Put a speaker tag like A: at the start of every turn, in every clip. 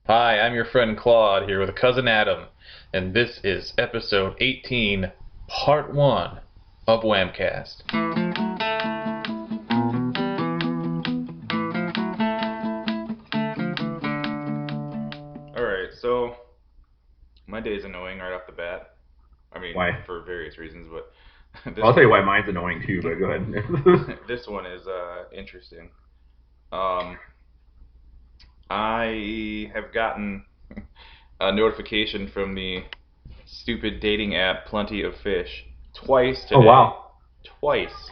A: Hi, I'm your friend Claude here with cousin Adam, and this is episode 18, part 1 of WAMCast. Alright, so my day's annoying right off the bat. I mean,
B: Why?
A: for various reasons, but
B: I'll
A: this
B: tell you
A: one
B: why mine's annoying too, but go ahead.
A: this one is interesting. Um, I have gotten a notification from the stupid dating app Plenty of Fish twice
B: Oh
A: today.
B: wow.
A: Twice.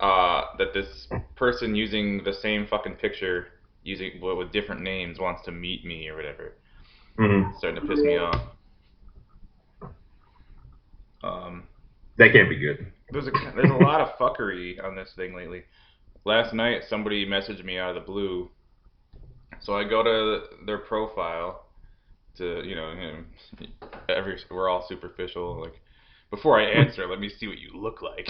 A: That this person using the same fucking picture, using with different names, wants to meet me or whatever.
B: Hmm.
A: It's starting to piss me off. Um,
B: That can't be good.
A: there's a lot of fuckery on this thing lately. Last night, somebody messaged me out of the blue, so I go to their profile to every we're all superficial. Like before I answer, let me see what you look like.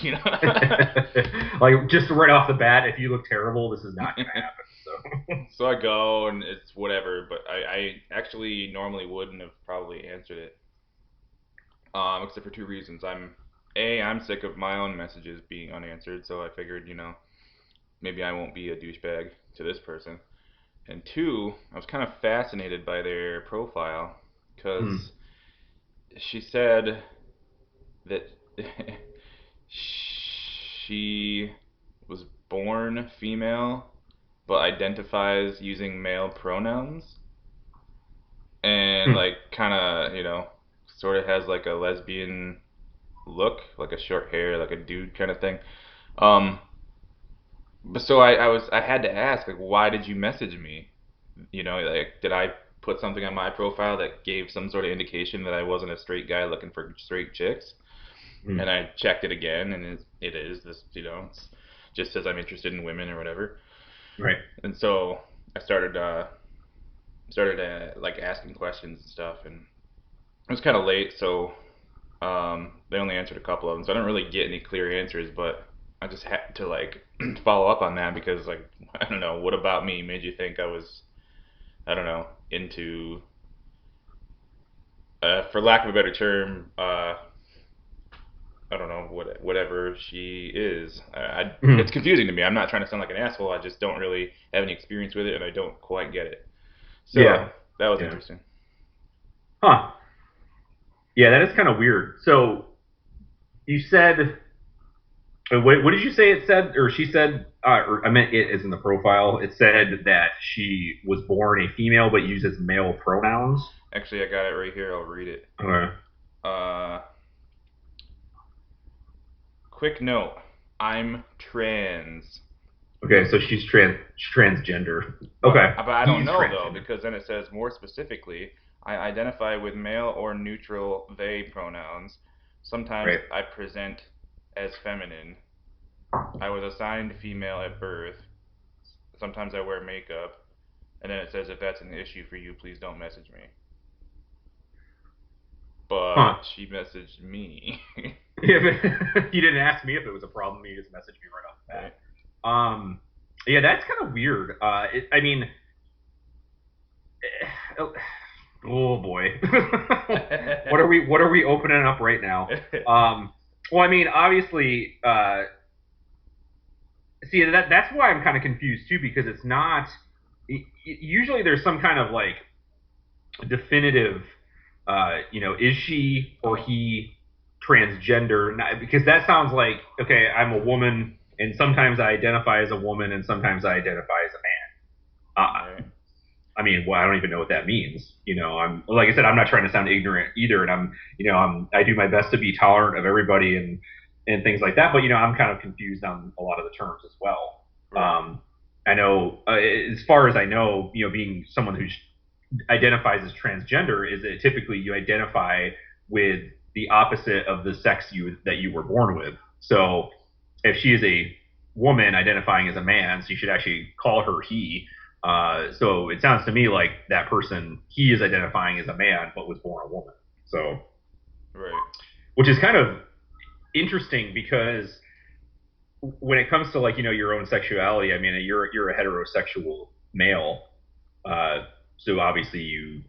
B: Like just right off the bat, if you look terrible, this is not gonna happen. So
A: So I go and it's whatever, but I actually normally wouldn't have probably answered it. Except for two reasons. I'm sick of my own messages being unanswered, so I figured, maybe I won't be a douchebag to this person. And two, I was kind of fascinated by their profile
B: hmm.
A: because she said that she was born female but identifies using male pronouns and
B: Hmm.
A: like kind of sort of has like a lesbian look, like a short hair, like a dude kind of thing. um but so I had to ask, like, why did you message me? Like, did I put something on my profile that gave some sort of indication that I wasn't a straight guy looking for straight chicks?
B: Hmm.
A: And I checked it again, and it is this, it's just says I'm interested in women or whatever.
B: Right.
A: And so I started like asking questions and stuff, and it was kind of late, so they only answered a couple of them, so I didn't really get any clear answers. But I just had to like follow up on that because, like, I don't know, what about me made you think I was, I don't know, into, for lack of a better term, I don't know, whatever she is. It's
B: Hmm.
A: confusing to me. I'm not trying to sound like an asshole. I just don't really have any experience with it, and I don't quite get it. So
B: Yeah.
A: that was
B: Yeah.
A: interesting.
B: Huh. Yeah, that is kind of weird. So you said, what did you say it said, or she said, or I meant it as in the profile. It said that she was born a female but uses male pronouns.
A: Actually, I got it right here. I'll read it.
B: Okay.
A: Uh, Quick note: I'm trans.
B: Okay, so she's transgender.
A: But
B: Okay,
A: I don't
B: he's
A: know though,
B: transgender.
A: because then it says more specifically, I identify with male or neutral they pronouns. Sometimes
B: Right.
A: I present as feminine. I was assigned female at birth. Sometimes I wear makeup. And then it says, if that's an issue for you, please don't message me. But
B: Huh.
A: she messaged me.
B: Yeah, but you didn't ask me if it was a problem. You just messaged me right off the
A: Right?
B: bat. Yeah, that's kind of weird. I mean, oh boy, what are we opening up right now? Well, I mean, obviously, see that's why I'm kind of confused too, because it's not. Usually, there's some kind of like definitive, is she or
A: Oh,
B: he transgender? Because that sounds like, okay, I'm a woman, and sometimes I identify as a woman, and sometimes I identify as a man.
A: right.
B: I mean, well, I don't even know what that means. I'm like I said, I'm not trying to sound ignorant either, and I do my best to be tolerant of everybody and things like that. But I'm kind of confused on a lot of the terms as well.
A: Right.
B: I know, as far as I know, being someone who identifies as transgender is that typically you identify with the opposite of the sex that you were born with. So if she is a woman identifying as a man, so you should actually call her he. So it sounds to me like that person, he is identifying as a man but was born a woman. So,
A: Right.
B: which is kind of interesting because when it comes to, like, your own sexuality, I mean, you're a heterosexual male. Uh, so obviously you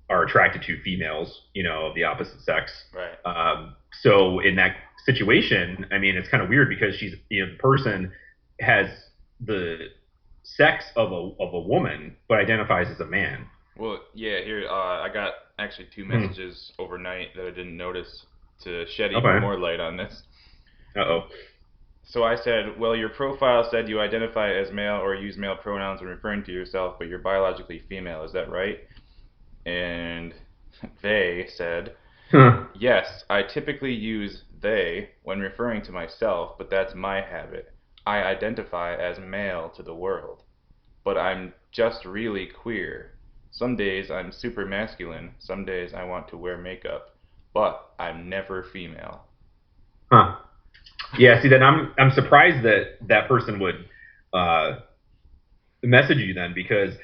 B: are attracted to females, of the opposite sex.
A: Right.
B: So in that situation, I mean, it's kind of weird because the person has the sex of a woman, but identifies as a man.
A: Well, yeah. Here, I got actually two
B: Hmm.
A: messages overnight that I didn't notice to shed even
B: Okay.
A: more light on this.
B: Uh-oh.
A: So I said, well, your profile said you identify as male or use male pronouns when referring to yourself, but you're biologically female. Is that right? And they said,
B: Huh.
A: yes, I typically use they when referring to myself, but that's my habit. I identify as male to the world, but I'm just really queer. Some days I'm super masculine, some days I want to wear makeup, but I'm never female.
B: Huh. Yeah. See, then I'm surprised that that person would uh, message you then because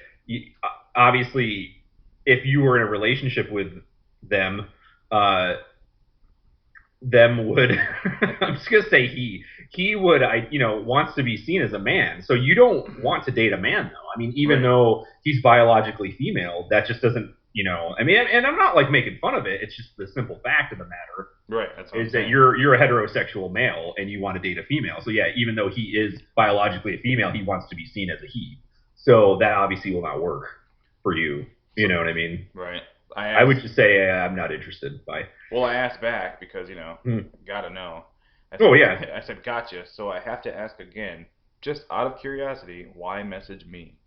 B: obviously, if you were in a relationship with them, uh, them would I'm just gonna say he would wants to be seen as a man. So you don't want to date a man though. I mean, even
A: Right,
B: though he's biologically female, that just doesn't I mean, and I'm not like making fun of it. It's just the simple fact of the matter
A: right, that's what I'm
B: is that
A: saying.
B: you're a heterosexual male and you want to date a female. So yeah, even though he is biologically a female, he wants to be seen as a he. So that obviously will not work for you. You
A: So,
B: know what I mean?
A: right. I
B: I would
A: asked,
B: just say I'm not interested. Bye.
A: well, I asked back because,
B: Hmm.
A: gotta know. I
B: Oh
A: said,
B: yeah.
A: I said, gotcha. So I have to ask again, just out of curiosity, why message me?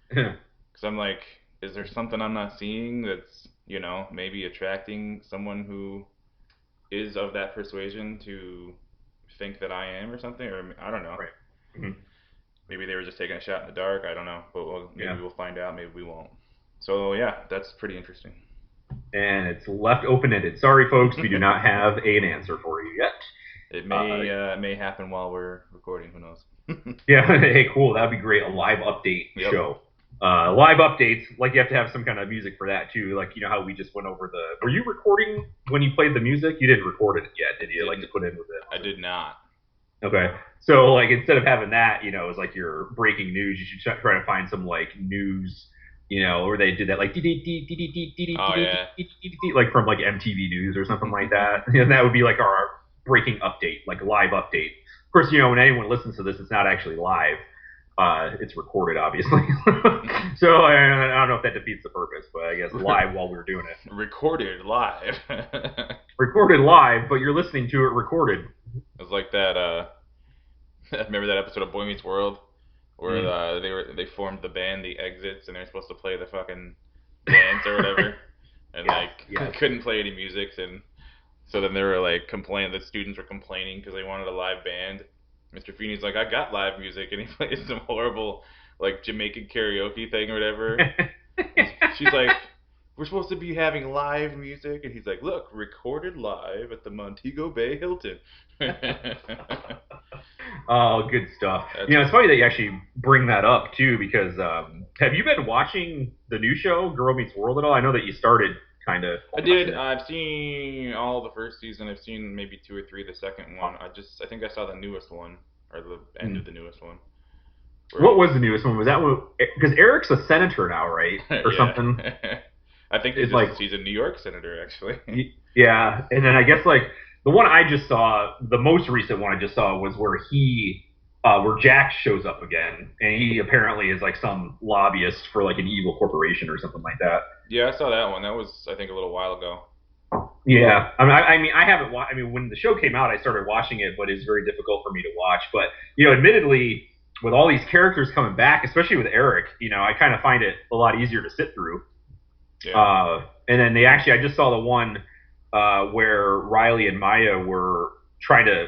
A: Because I'm like, is there something I'm not seeing that's, maybe attracting someone who is of that persuasion to think that I am or something? Or I don't know.
B: Right. Hmm.
A: Maybe they were just taking a shot in the dark. I don't know. But maybe
B: Yeah.
A: we'll find out. Maybe we won't. So yeah, that's pretty interesting.
B: And it's left open ended. Sorry, folks, we do not have an answer for you yet.
A: It
B: Uh,
A: may happen while we're recording. Who knows?
B: yeah, hey, cool. That'd be great. A live update
A: Yep.
B: show. Live updates, like you have to have some kind of music for that too. Like how we just went over the. Were you recording when you played the music? You didn't record it yet, did you? Like to
A: Didn't
B: put in with
A: I did not.
B: it. Okay. So like instead of having that, it's like your breaking news. You should try to find some like news. Where they did that like
A: Oh yeah.
B: like from like MTV News or something like that. And that would be like our breaking update, like live update. Of course, when anyone listens to this, it's not actually live. It's recorded, obviously. So I don't know if that defeats the purpose, but I guess live while we were doing it.
A: Recorded live.
B: Recorded live, but you're listening to it recorded.
A: It's like that. Remember that episode of Boy Meets World where
B: Mm.
A: they formed the band, the Exits, and they're supposed to play the fucking dance or whatever, and
B: Yes,
A: like
B: yes.
A: couldn't play any music, and so then they were like complaining. The students were complaining because they wanted a live band. Mr. Feeney's like, I got live music, and he plays some horrible like Jamaican karaoke thing or whatever. And she's like, we're supposed to be having live music, and he's like, look, recorded live at the Montego Bay Hilton.
B: Oh, good stuff.
A: That's
B: It's funny that you actually bring that up too, because have you been watching the new show, Girl Meets World, at all? I know that you started kind of
A: I
B: watching
A: did.
B: it.
A: I've seen all the first season. I've seen maybe two or three of the second one. I think I saw the newest one or the end
B: Hmm.
A: of the newest one. Where
B: What was the newest one? Was that one? Because Eric's a senator now, right, or
A: yeah,
B: something?
A: I think
B: It's like,
A: he's a New York senator actually.
B: yeah. And then I guess like the one I just saw, the most recent one I just saw was where Jack shows up again, and he apparently is like some lobbyist for like an evil corporation or something like that.
A: Yeah, I saw that one. That was I think a little while ago.
B: Yeah, I mean, I haven't watched. I mean, when the show came out, I started watching it, but it's very difficult for me to watch. But admittedly, with all these characters coming back, especially with Eric, I kind of find it a lot easier to sit through.
A: Yeah.
B: And then I just saw the one where Riley and Maya were trying to,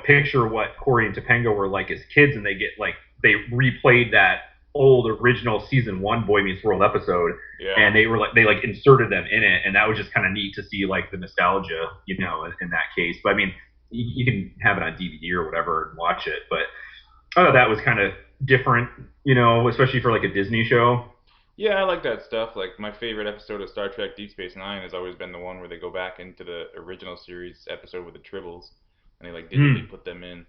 B: picture what Corey and Topanga were like as kids, and they replayed that old original season one Boy Meets World episode,
A: Yeah.
B: and they inserted them in it, and that was just kind of neat to see like the nostalgia, in that case. But I mean, you can have it on DVD or whatever and watch it, but I thought that was kind of different, especially for like a Disney show.
A: Yeah, I like that stuff. Like my favorite episode of Star Trek Deep Space Nine has always been the one where they go back into the original series episode with the Tribbles and they like digitally
B: Hmm.
A: put them in.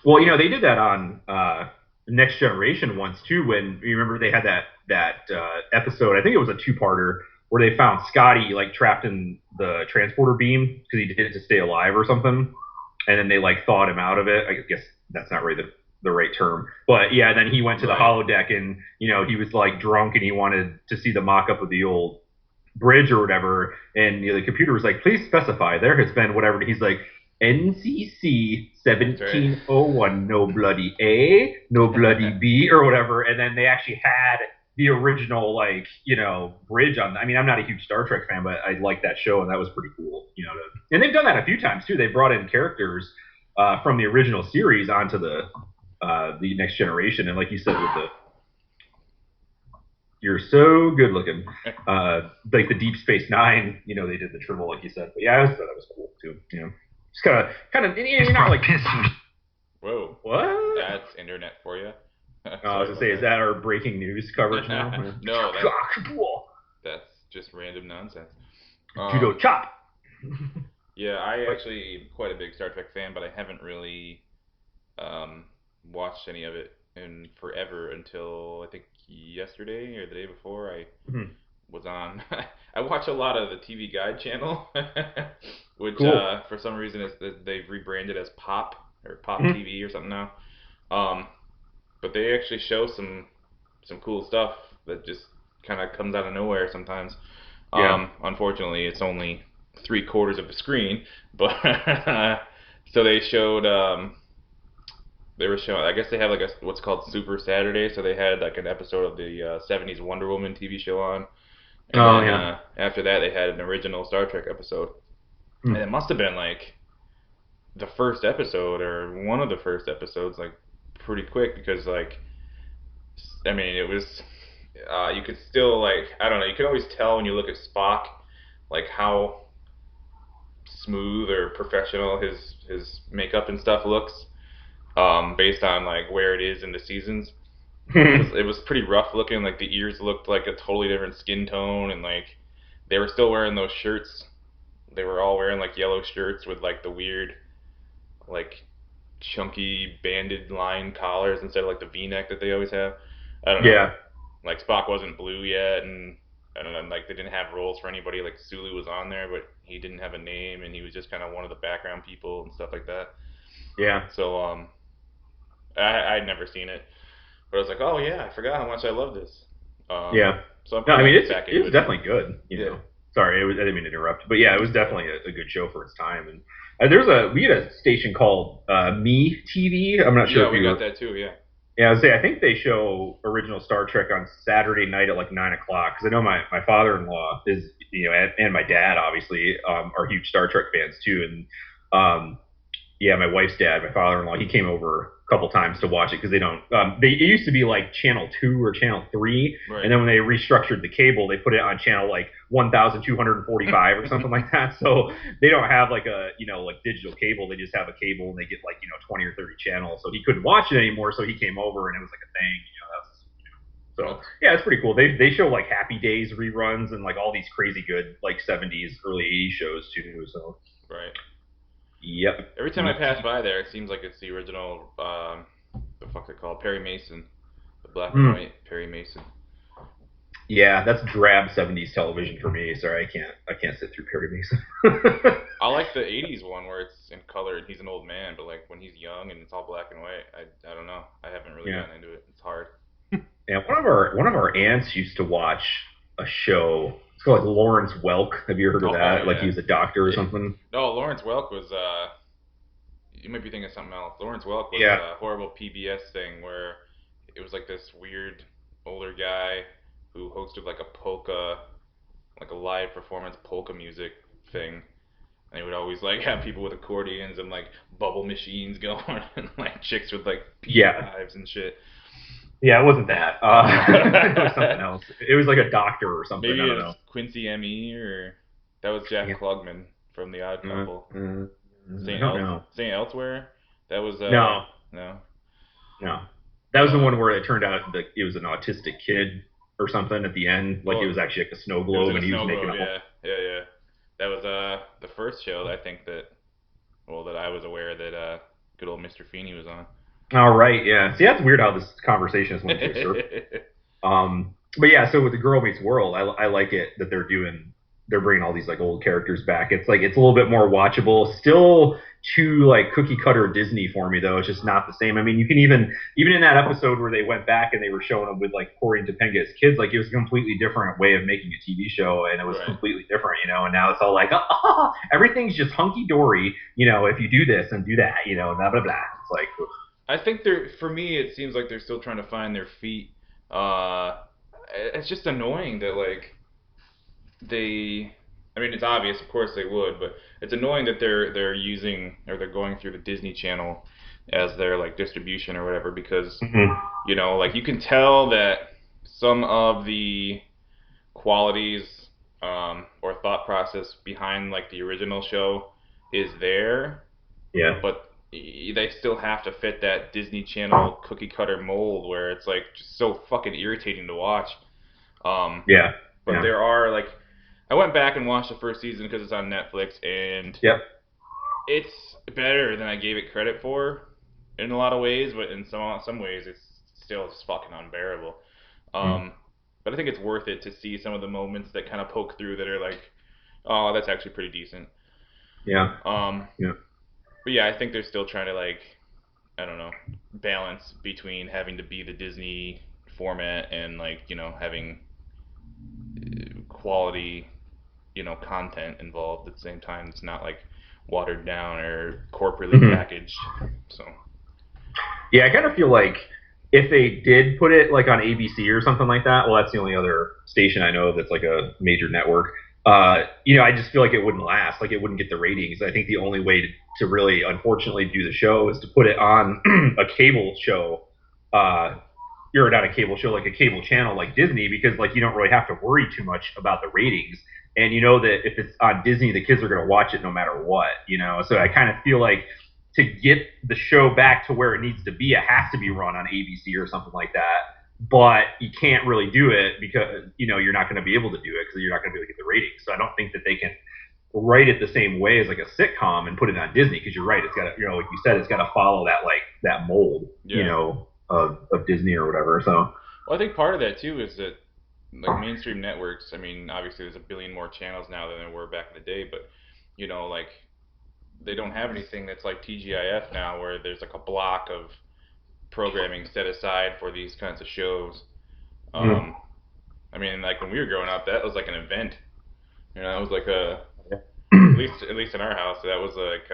B: Well, they did that on Next Generation once too. When you remember they had that episode, I think it was a two-parter where they found Scotty like trapped in the transporter beam because he did it to stay alive or something, and then they like thawed him out of it. I guess that's not really the right term, but yeah. Then he went to the
A: Right.
B: holodeck and he was like drunk and he wanted to see the mock-up of the old bridge or whatever, and the computer was like, please specify there has been whatever. And he's like, NCC
A: That's right.
B: 1701, no bloody A, no bloody B, or whatever. And then they actually had the original, like, bridge on. I mean, I'm not a huge Star Trek fan, but I like that show, and that was pretty cool, and they've done that a few times too. They brought in characters from the original series onto the Next Generation, and like you said, with the you're so good looking. Like the Deep Space Nine, they did the triple, like you said. But yeah, I thought that was cool too. Just kind of, you're not like
A: Whoa.
B: what?
A: That's internet for you.
B: I was gonna say, is that our breaking news coverage now?
A: No, that's just random nonsense.
B: Judo chop.
A: Yeah, I actually am quite a big Star Trek fan, but I haven't really watched any of it in forever until I think yesterday or the day before I was on. I watch a lot of the TV Guide channel, which
B: Cool.
A: for some reason they've rebranded as Pop or Pop TV or something now. But they actually show some cool stuff that just kind of comes out of nowhere sometimes.
B: Yeah.
A: Unfortunately, it's only 3/4 of the screen, but so they were showing. I guess they have like what's called Super Saturday, so they had like an episode of the '70s Wonder Woman TV show on, and
B: Oh
A: then
B: yeah.
A: after that they had an original Star Trek episode, and it must have been like the first episode or one of the first episodes, like pretty quick because like I mean it was you could still like I don't know you can always tell when you look at Spock like how smooth or professional his makeup and stuff looks based on like where it is in the seasons. It was pretty rough looking. Like the ears looked like a totally different skin tone, and like they were still wearing those shirts. They were all wearing like yellow shirts with like the weird like chunky banded line collars instead of like the V-neck that they always have. I don't know.
B: Yeah.
A: Like Spock wasn't blue yet, and I don't know. Like they didn't have roles for anybody. Like Sulu was on there, but he didn't have a name, and he was just kind of one of the background people and stuff like that.
B: Yeah.
A: So I'd never seen it, but I was like, oh yeah, I forgot how much I love this. Um,
B: Yeah.
A: so I'm
B: No, I
A: kind
B: mean
A: of back into
B: it's
A: it now.
B: definitely good.
A: Yeah.
B: Sorry, I didn't mean to interrupt, but yeah, it was definitely a good show for its time. And we had a station called Me TV. I'm not sure
A: Yeah,
B: if
A: we
B: you
A: got
B: were.
A: that too. Yeah.
B: Yeah, I think they show original Star Trek on Saturday night at like 9 o'clock because I know my father-in-law is and my dad obviously are huge Star Trek fans too, and yeah, my wife's dad, my father-in-law, he came over a couple times to watch it because they don't. It used to be like channel 2 or channel 3, and
A: Right.
B: then when they restructured the cable, they put it on channel like 1,245 or something like that. So they don't have like a like digital cable. They just have a cable and they get like 20 or 30 channels. So he couldn't watch it anymore. So he came over and it was like a thing. So yeah, it's pretty cool. They show like Happy Days reruns and like all these crazy good like 70s, early 80s shows too. So
A: Right.
B: yep.
A: Every time I pass by there, it seems like it's the original. The fuck's it called? Perry Mason, the black and
B: Mm.
A: white Perry Mason.
B: Yeah, that's drab '70s television for me. Sorry, I can't sit through Perry Mason.
A: I like the '80s one where it's in color and he's an old man, but like when he's young and it's all black and white, I don't know. I haven't really
B: Yeah,
A: gotten into it. It's hard.
B: and one of our aunts used to watch a show. It's called like Lawrence Welk. Have you heard of
A: Oh
B: that? Like
A: yeah.
B: he was a doctor or
A: Yeah.
B: something.
A: No, Lawrence Welk was you might be thinking of something else. Lawrence Welk was
B: Yeah,
A: a horrible PBS thing where it was like this weird older guy who hosted like a polka, like a live performance polka music thing. And they would always like have people with accordions and like bubble machines going and like chicks with like pizza
B: yeah,
A: knives and shit.
B: yeah. It wasn't that. It was something
A: Uh,
B: else. It was like a doctor or something.
A: maybe
B: I
A: it
B: don't
A: was
B: know.
A: Quincy M.E. or that was Jeff
B: Yeah.
A: Klugman from The Odd
B: Uh,
A: Couple.
B: uh, I
A: Saint
B: don't
A: El
B: know.
A: Saint Elsewhere. That was
B: No,
A: no.
B: no. That was the
A: Uh,
B: one where it turned out that it was an autistic kid or something at the end. Like it
A: well,
B: was actually like a snow
A: it was
B: globe
A: in a
B: and he was
A: snow
B: making
A: globe.
B: a whole.
A: Yeah, yeah, yeah. That was the first show that I think that I was aware that good old Mr. Feeney was on.
B: All right, yeah. See, that's weird how this conversation is went to a circle. But yeah, so with the Girl Meets World, I like it that they're bringing all these like old characters back. It's like it's a little bit more watchable. Still too like cookie cutter Disney for me though. It's just not the same. I mean, you can even in that episode where they went back and they were showing them with like Corey and Topanga as kids, like it was a completely different way of making a TV show, and it was
A: Right.
B: completely different, you know. And now it's all like, everything's just hunky dory, you know. If you do this and do that, you know, blah blah blah. It's like,
A: I think for me, it seems like they're still trying to find their feet. Uh, it's just annoying that like they. I mean, it's obvious, of course they would, but it's annoying that they're using or they're going through the Disney Channel as their like distribution or whatever because
B: mm-hmm.
A: like you can tell that some of the qualities or thought process behind like the original show is there,
B: Yeah,
A: but they still have to fit that Disney Channel cookie cutter mold where it's like just so fucking irritating to watch. Um,
B: yeah,
A: but
B: yeah.
A: there are like, I went back and watched the first season because it's on Netflix, and
B: Yep.
A: it's better than I gave it credit for in a lot of ways, but in some ways it's still just fucking unbearable.
B: Mm.
A: Um, but I think it's worth it to see some of the moments that kind of poke through that are like, oh, that's actually pretty decent.
B: Yeah.
A: Um,
B: Yeah.
A: but yeah, I think they're still trying to like, I don't know, balance between having to be the Disney format and like having quality content involved at the same time. It's not like watered down or corporately
B: Mm-hmm.
A: packaged. So
B: Yeah, I kind of feel like if they did put it like on ABC or something like that, well, that's the only other station I know that's like a major network. You know, I just feel like it wouldn't last, like it wouldn't get the ratings. I think the only way to really, unfortunately, do the show is to put it on a cable show, or not a cable show, like a cable channel like Disney, because like you don't really have to worry too much about the ratings, and you know that if it's on Disney, the kids are going to watch it no matter what, you know. So I kind of feel like to get the show back to where it needs to be, it has to be run on ABC or something like that. But you can't really do it because you know you're not going to be able to do it because you're not going to be able to get the ratings. So I don't think that they can write it the same way as like a sitcom and put it on Disney because you're right. It's got to, you know, like you said, it's got to follow that like that mold, you
A: yeah.
B: know, of Disney or whatever. So
A: Well, I think part of that too is that like mainstream networks. I mean, obviously there's a billion more channels now than there were back in the day, but like they don't have anything that's like TGIF now, where there's like a block of programming set aside for these kinds of shows.
B: mm,
A: Um, I mean, like when we were growing up, that was like an event. It was like a at least in our house, that was like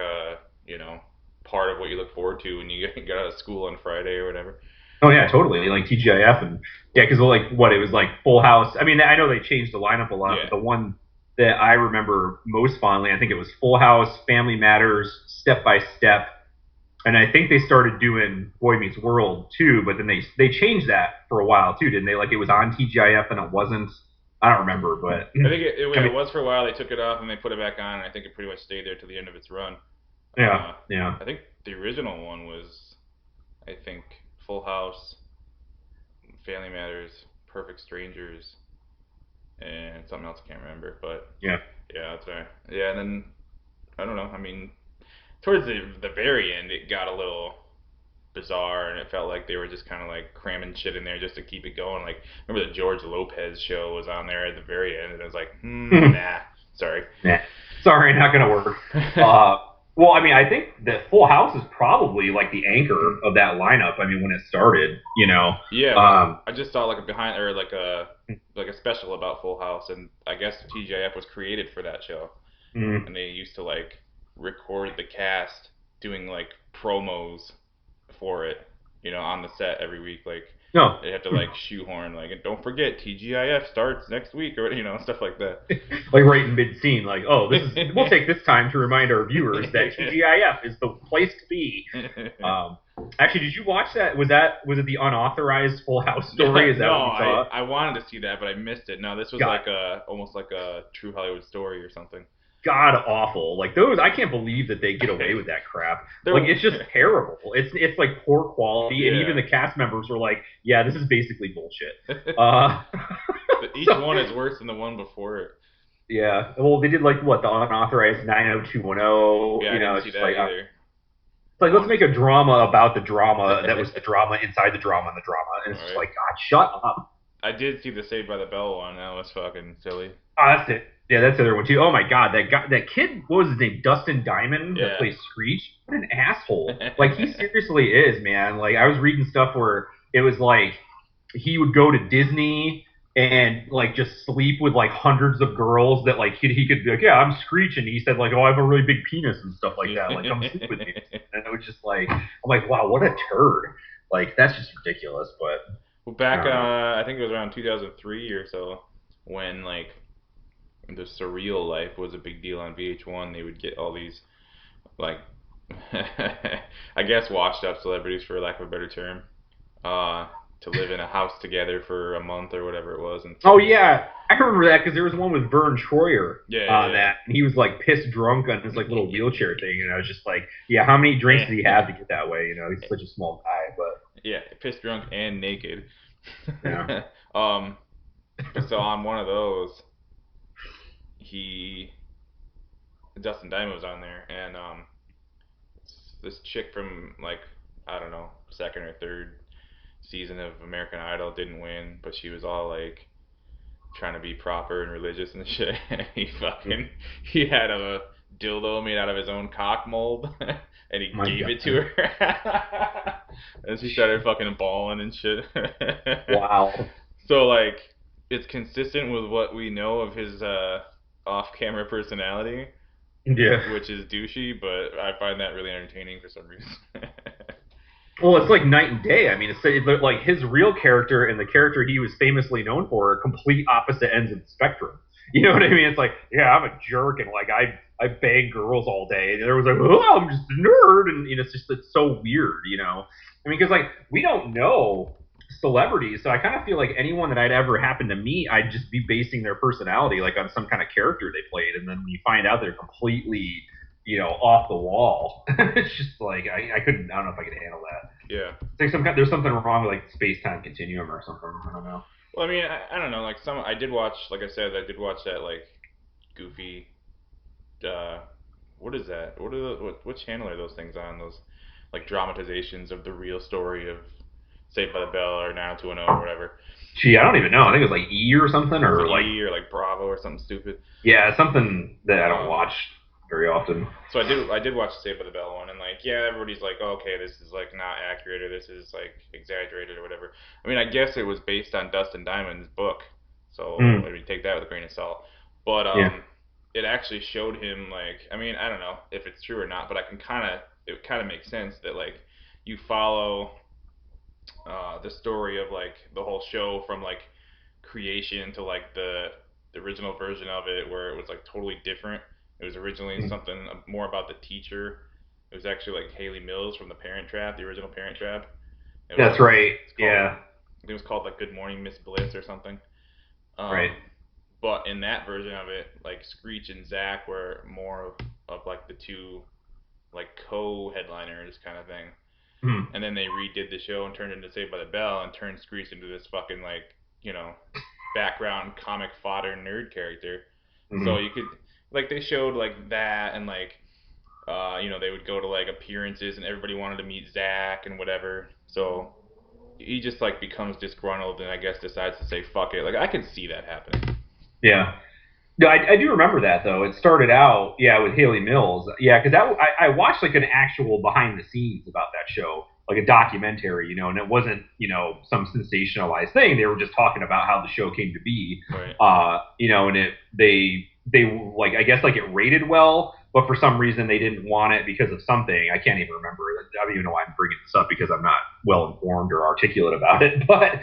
A: part of what you look forward to when you get out of school on Friday or whatever.
B: oh yeah, totally, like TGIF and yeah, because like what it was like Full House. I mean, I know they changed the lineup a lot,
A: Yeah,
B: but the one that I remember most fondly, I think it was Full House, Family Matters, Step by Step, and I think they started doing Boy Meets World too. But then they changed that for a while too, didn't they? Like it was on TGIF and it wasn't. I don't remember, but
A: I think
B: I
A: it
B: mean,
A: was for a while. They took it off and they put it back on, and I think it pretty much stayed there till the end of its run.
B: yeah, yeah.
A: I think the original one was, I think, Full House, Family Matters, Perfect Strangers, and something else I can't remember. But
B: Yeah.
A: yeah, that's right. Yeah, and then I don't know. I mean, towards the very end, it got a little bizarre, and it felt like they were just kind of like cramming shit in there just to keep it going. Like, remember the George Lopez show was on there at the very end, and it was like, nah, sorry.
B: Nah. Sorry, not gonna work. Well, I mean, I think that Full House is probably like the anchor of that lineup. I mean, when it started, you know.
A: Yeah, well,
B: Um,
A: I just saw like a behind or like a special about Full House, and I guess TGIF was created for that show,
B: mm,
A: and they used to like record the cast doing like promos for it, on the set every week. Like
B: no,
A: they have to like shoehorn like, and don't forget TGIF starts next week or stuff like that.
B: like right in mid scene, like, oh, this is. We'll take this time to remind our viewers that TGIF is the place to be. Um, Actually, did you watch that? Was it the unauthorized Full House story? Is that
A: No,
B: what you saw?
A: I wanted to see that, but I missed it. No, this was
B: God,
A: like a almost like a true Hollywood story or something.
B: God awful. Like those, I can't believe that they get away with that crap. Like
A: There,
B: it's just terrible. It's like poor quality, and even
A: yeah.
B: the cast members were like, "Yeah, this is basically bullshit." Uh,
A: Each
B: so
A: one is worse than the one before it.
B: yeah. Well, they did like what the unauthorized 90210.
A: Yeah, I
B: You know,
A: didn't
B: it's
A: see
B: just
A: that
B: like
A: either.
B: It's like, let's
A: Um,
B: make a drama about the drama that was the drama inside the drama and the drama. And it's just
A: Alright.
B: like, God, shut up.
A: I did see the Saved by the Bell one. That was fucking silly.
B: Oh, that's it. Yeah, that's the other one too. Oh my God, that guy, that kid, what was his name? Dustin Diamond that
A: Yeah.
B: plays Screech. What an asshole! Like he seriously is, man. Like I was reading stuff where it was like he would go to Disney and like just sleep with like hundreds of girls that like he could be like, yeah, I'm Screech, and he said like, oh, I have a really big penis and stuff like that. Like come sleep with me. And it was just like, I'm like, wow, what a turd. Like that's just ridiculous. But
A: Well,
B: I
A: back
B: don't know.
A: I think it was around 2003 or so when like the surreal life was a big deal on VH1. They would get all these like I guess washed up celebrities, for lack of a better term, uh, to live in a house together for a month or whatever it was, and
B: Oh yeah, I remember that because there was one with Vern Troyer on
A: yeah,
B: that, and he was like pissed drunk on his like little wheelchair thing, and I was just like, yeah, how many drinks did he have to get that way? You know, he's such a small guy, but
A: yeah, pissed drunk and naked.
B: yeah,
A: um, but so on one of those, he Dustin Diamond was on there, and this chick from like I don't know second or third season of American Idol didn't win, but she was all like trying to be proper and religious and shit. He had a dildo made out of his own cock mold, and he
B: my
A: gave
B: God,
A: it to her, and she started fucking bawling and shit.
B: wow,
A: So like, it's consistent with what we know of his off-camera personality,
B: yeah.
A: which is douchey, but I find that really entertaining for some reason.
B: Well, it's like night and day. I mean, it's like his real character and the character he was famously known for are complete opposite ends of the spectrum. You know what I mean? It's like, yeah, I'm a jerk and like I bang girls all day, and there was like, oh, I'm just a nerd, and you know, it's so weird. You know, I mean, because like we don't know celebrities, so I kind of feel like anyone that I'd ever happen to meet, I'd just be basing their personality like on some kind of character they played, and then when you find out they're completely, you know, off the wall, it's just like I couldn't. I don't know if I could handle that.
A: Yeah.
B: It's like there's something wrong with like space time continuum or something. I don't know.
A: Well, I mean, I don't know. Like I did watch, like I said, I did watch that like goofy. Uh, what is that? What channel are those things on? Those like dramatizations of the real story of Saved by the Bell or 90210 or whatever.
B: Gee, I don't even know. I think it was like E or something,
A: It's
B: or
A: like
B: like
A: E or like Bravo or something stupid.
B: yeah, something that I don't
A: Um,
B: watch very often.
A: so I did watch the Saved by the Bell one, and like yeah, everybody's like, oh, okay, this is like not accurate or this is like exaggerated or whatever. I mean, I guess it was based on Dustin Diamond's book, so
B: Mm,
A: maybe take that with a grain of salt. But
B: yeah,
A: it actually showed him like, I mean, I don't know if it's true or not, but it kind of makes sense that like you follow the story of like the whole show from like creation to like the original version of it where it was like totally different. It was originally
B: mm.
A: something more about the teacher. It was actually like Haley Mills from the Parent Trap, the original Parent Trap. It was
B: That's right.
A: it's called
B: Yeah,
A: I think it was called like Good Morning Miss Bliss or something.
B: right.
A: Um, but in that version of it, like Screech and Zach were more of like the two like co-headliners kind of thing.
B: Mm,
A: And then they redid the show and turned it into Saved by the Bell and turned Screech into this fucking like you know background comic fodder nerd character. So
B: mm.
A: you could like they showed like that and like they would go to like appearances and everybody wanted to meet Zach and whatever. So he just like becomes disgruntled and I guess decides to say fuck it. Like I can see that happening.
B: Yeah. No, I do remember that though. It started out, yeah, with Haley Mills. Yeah, because I watched like an actual behind the scenes about that show, like a documentary, you know, and it wasn't, you know, some sensationalized thing. They were just talking about how the show came to be,
A: Right.
B: you know, and they like I guess like it rated well, but for some reason they didn't want it because of something. I can't even remember. I don't even know why I'm bringing this up because I'm not well informed or articulate about it. But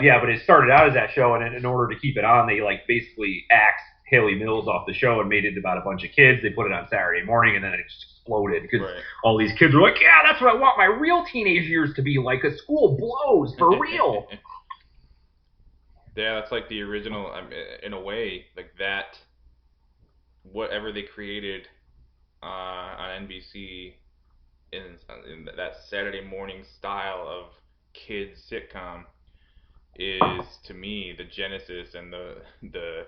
B: yeah, but it started out as that show, and in order to keep it on, they like basically axed Haley Mills off the show and made it about a bunch of kids. They put it on Saturday morning, and then it just exploded because
A: Right.
B: all these kids were like, "Yeah, that's what I want my real teenage years to be like. A school blows for real."
A: Yeah, that's like the original. In a way, like that. Whatever they created on NBC in that Saturday morning style of kids sitcom is to me the genesis and the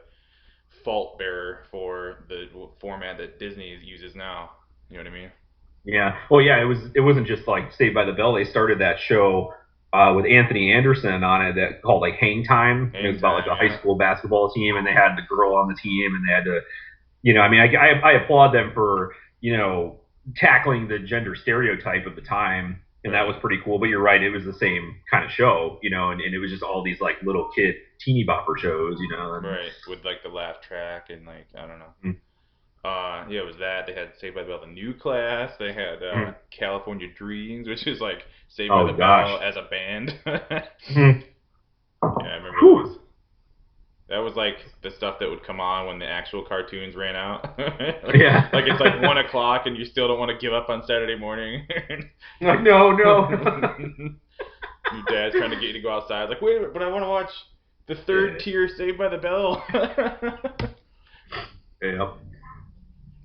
A: fault bearer for the format that Disney uses now. You know what I mean?
B: Yeah. Well, yeah. It wasn't just like Saved by the Bell. They started that show with Anthony Anderson on it that called like Hang Time, and it
A: Hang
B: was about like
A: time,
B: a high
A: yeah.
B: school basketball team, and they had the girl on the team, and they had to, I mean, I applaud them for tackling the gender stereotype of the time, and that
A: Right.
B: was pretty cool. But you're right, it was the same kind of show, and it was just all these like little kid teeny bopper shows, and
A: Right. With like the laugh track and like I don't know.
B: mm,
A: Yeah, it was that. They had Saved by the Bell, the new class. They had
B: mm.
A: California Dreams, which is like Saved by the
B: Oh gosh.
A: Bell as a band. Yeah,
B: Mhm.
A: I remember those.
B: Whew.
A: That was like the stuff that would come on when the actual cartoons ran out. like,
B: Yeah.
A: like it's like 1 o'clock and you still don't want to give up on Saturday morning.
B: Like, no, no.
A: Your dad's trying to get you to go outside. Like, wait a minute, but I want to watch the third tier Saved by the Bell.
B: Yeah.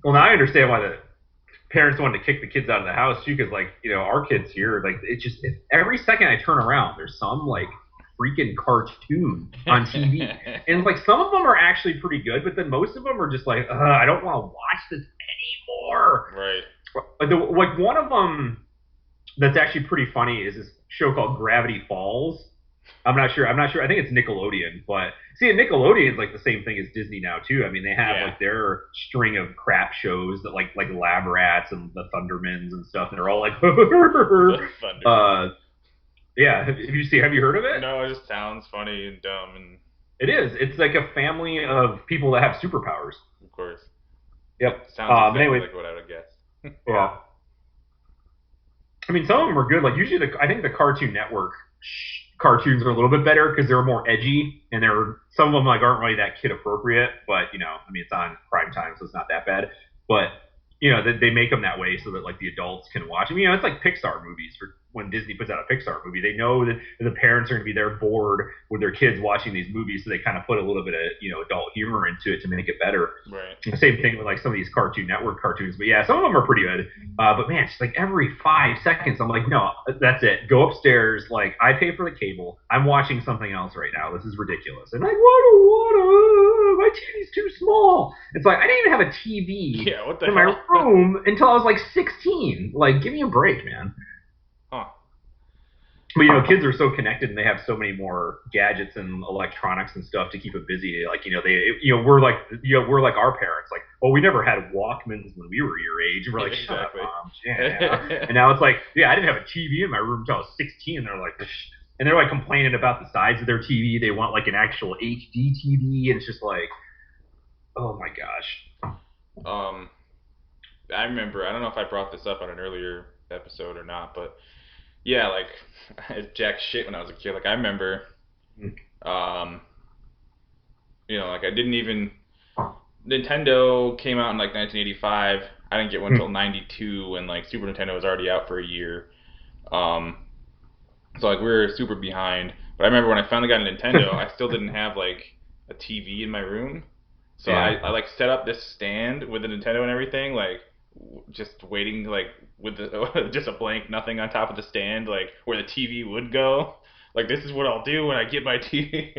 B: Well, now I understand why the parents wanted to kick the kids out of the house too, because like our kids here, like every second I turn around, there's some like freaking cartoon on TV, and like some of them are actually pretty good, but then most of them are just like, I don't want to watch this anymore.
A: Right.
B: Like one of them that's actually pretty funny is this show called Gravity Falls. I'm not sure. I'm not sure. I think it's Nickelodeon, but see, Nickelodeon's like the same thing as Disney now too. I mean, they have
A: Yeah.
B: like their string of crap shows that like Lab Rats and the Thundermans and stuff, and they're all like,
A: The Thunderman.
B: uh, yeah. Have you heard of it?
A: No, it just sounds funny and dumb, and
B: It is. It's like a family of people that have superpowers.
A: of course,
B: Yep.
A: sounds exactly
B: Anyway,
A: like what I would guess.
B: yeah. I mean, some of them are good. Like usually, I think the Cartoon Network cartoons are a little bit better because they're more edgy, and they're some of them like aren't really that kid appropriate. But I mean, it's on prime time, so it's not that bad. But they make them that way so that like the adults can watch them. It's like Pixar movies. For when Disney puts out a Pixar movie, they know that the parents are going to be there bored with their kids watching these movies, so they kind of put a little bit of adult humor into it to make it better.
A: Right.
B: Same thing with like some of these Cartoon Network cartoons, but yeah, some of them are pretty good. But man, it's like every 5 seconds, I'm like, no, that's it. Go upstairs. Like I pay for the cable. I'm watching something else right now. This is ridiculous. And like, what? My TV's too small. It's like I didn't even have a TV
A: Yeah. What the
B: in my
A: hell?
B: room until I was like 16. Like, give me a break, man.
A: Huh.
B: But kids are so connected and they have so many more gadgets and electronics and stuff to keep it busy. Like, we're like our parents. Like, oh, we never had Walkmans when we were your age. And we're like,
A: Yeah,
B: shut up,
A: exactly.
B: mom. Yeah. And now it's like, yeah, I didn't have a TV in my room until I was 16. And they're like, psh. And they're like complaining about the size of their TV. They want like an actual HD TV, and it's just like, oh my gosh.
A: um, I remember. I don't know if I brought this up on an earlier episode or not, but yeah, like I jacked shit when I was a kid. Like I remember, um, like I didn't even Nintendo came out in like 1985. I didn't get one until '92, when like Super Nintendo was already out for a year. Um, so like we were super behind. But I remember when I finally got a Nintendo, I still didn't have like a TV in my room. So
B: Yeah.
A: I like set up this stand with the Nintendo and everything, like just waiting like with just a blank nothing on top of the stand, like where the TV would go. Like this is what I'll do when I get my TV.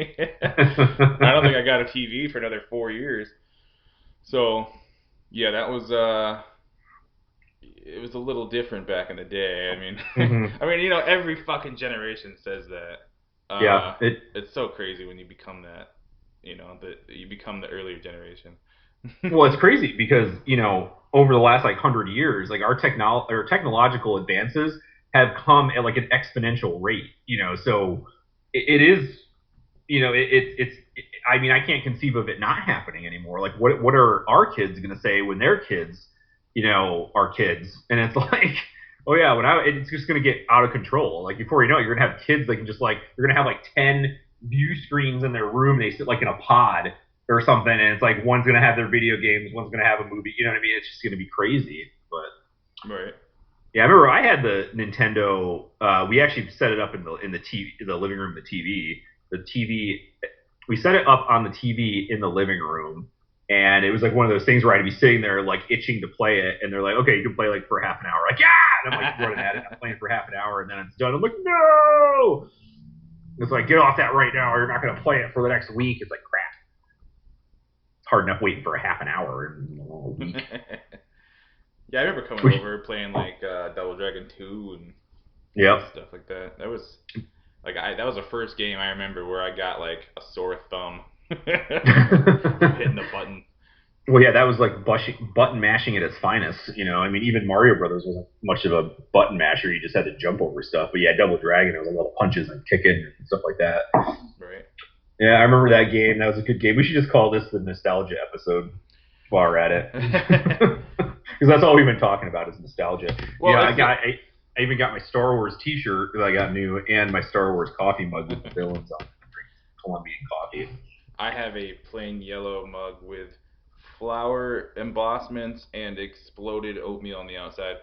A: I don't think I got a TV for another 4 years. So yeah, that was it was a little different back in the day. I mean,
B: Hmm.
A: I mean, every fucking generation says that.
B: Yeah.
A: It's so crazy when you become that. That you become the earlier generation.
B: Well, it's crazy because over the last like 100 years, like our technological advances have come at like an exponential rate. So it is I mean, I can't conceive of it not happening anymore. Like, what are our kids going to say when their kids, are kids? And it's like, oh yeah, it's just going to get out of control. Like before you know it, you're going to have kids that can just like they're going to have like 10 view screens in their room. They sit like in a pod or something, and it's like one's going to have their video games, one's going to have a movie. You know what I mean? It's just going to be crazy. But
A: Right.
B: yeah, I remember I had the Nintendo. We actually set it up in the TV, the living room, the TV. The TV, we set it up on the TV in the living room, and it was like one of those things where I'd be sitting there like itching to play it, and they're like, "Okay, you can play like for half an hour." Like, yeah, and I'm like running at it, I'm playing for half an hour, and then it's done. I'm like, no. It's like, get off that right now, or you're not going to play it for the next week. It's like crap. It's hard enough waiting for a half an hour in a week.
A: Yeah, I remember coming
B: We,
A: over playing like Double Dragon 2 and
B: yep.
A: stuff like that. That was like that was the first game I remember where I got like a sore thumb from hitting the button.
B: Well, yeah, that was like button mashing at its finest. I mean, even Mario Brothers wasn't much of a button masher. You just had to jump over stuff. But yeah, Double Dragon, it was a lot of punches and kicking and stuff like that.
A: Right.
B: Yeah, I remember that game. That was a good game. We should just call this the nostalgia episode while we're at it, because that's all we've been talking about is nostalgia.
A: Well,
B: I even got my Star Wars T-shirt that I got new, and my Star Wars coffee mug with the villains on it. Colombian coffee.
A: I have a plain yellow mug with flower embossments and exploded oatmeal on the outside.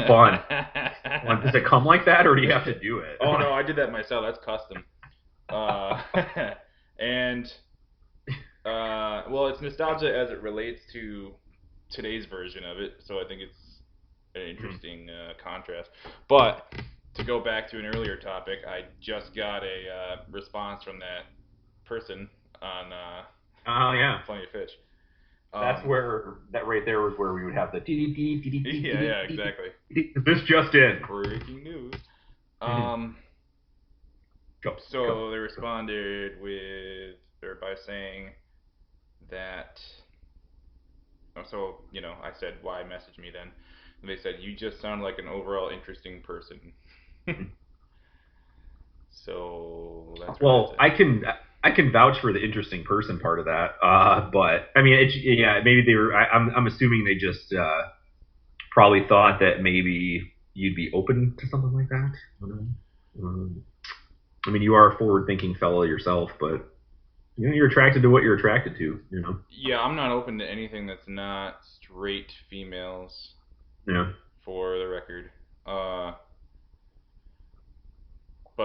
B: Fun. Does it come like that, or do you have to do it?
A: Oh no, I did that myself. That's custom. Uh, and well, it's nostalgia as it relates to today's version of it. So I think it's an interesting contrast. But to go back to an earlier topic, I just got a response from that person on
B: Oh yeah.
A: Plenty of Fish.
B: That's where that right there was where we would have the
A: yeah, exactly.
B: This just in.
A: Breaking news.
B: Go.
A: They responded with or by saying that. So I said, "Why message me then?" And they said, "You just sound like an overall interesting person." So that's
B: well, I can vouch for the interesting person part of that. But I mean, yeah, maybe they were. I'm assuming they just probably thought that maybe you'd be open to something like that. I mean, you are a forward-thinking fellow yourself, but you're attracted to what you're attracted to.
A: Yeah, I'm not open to anything that's not straight females.
B: Yeah.
A: For the record. But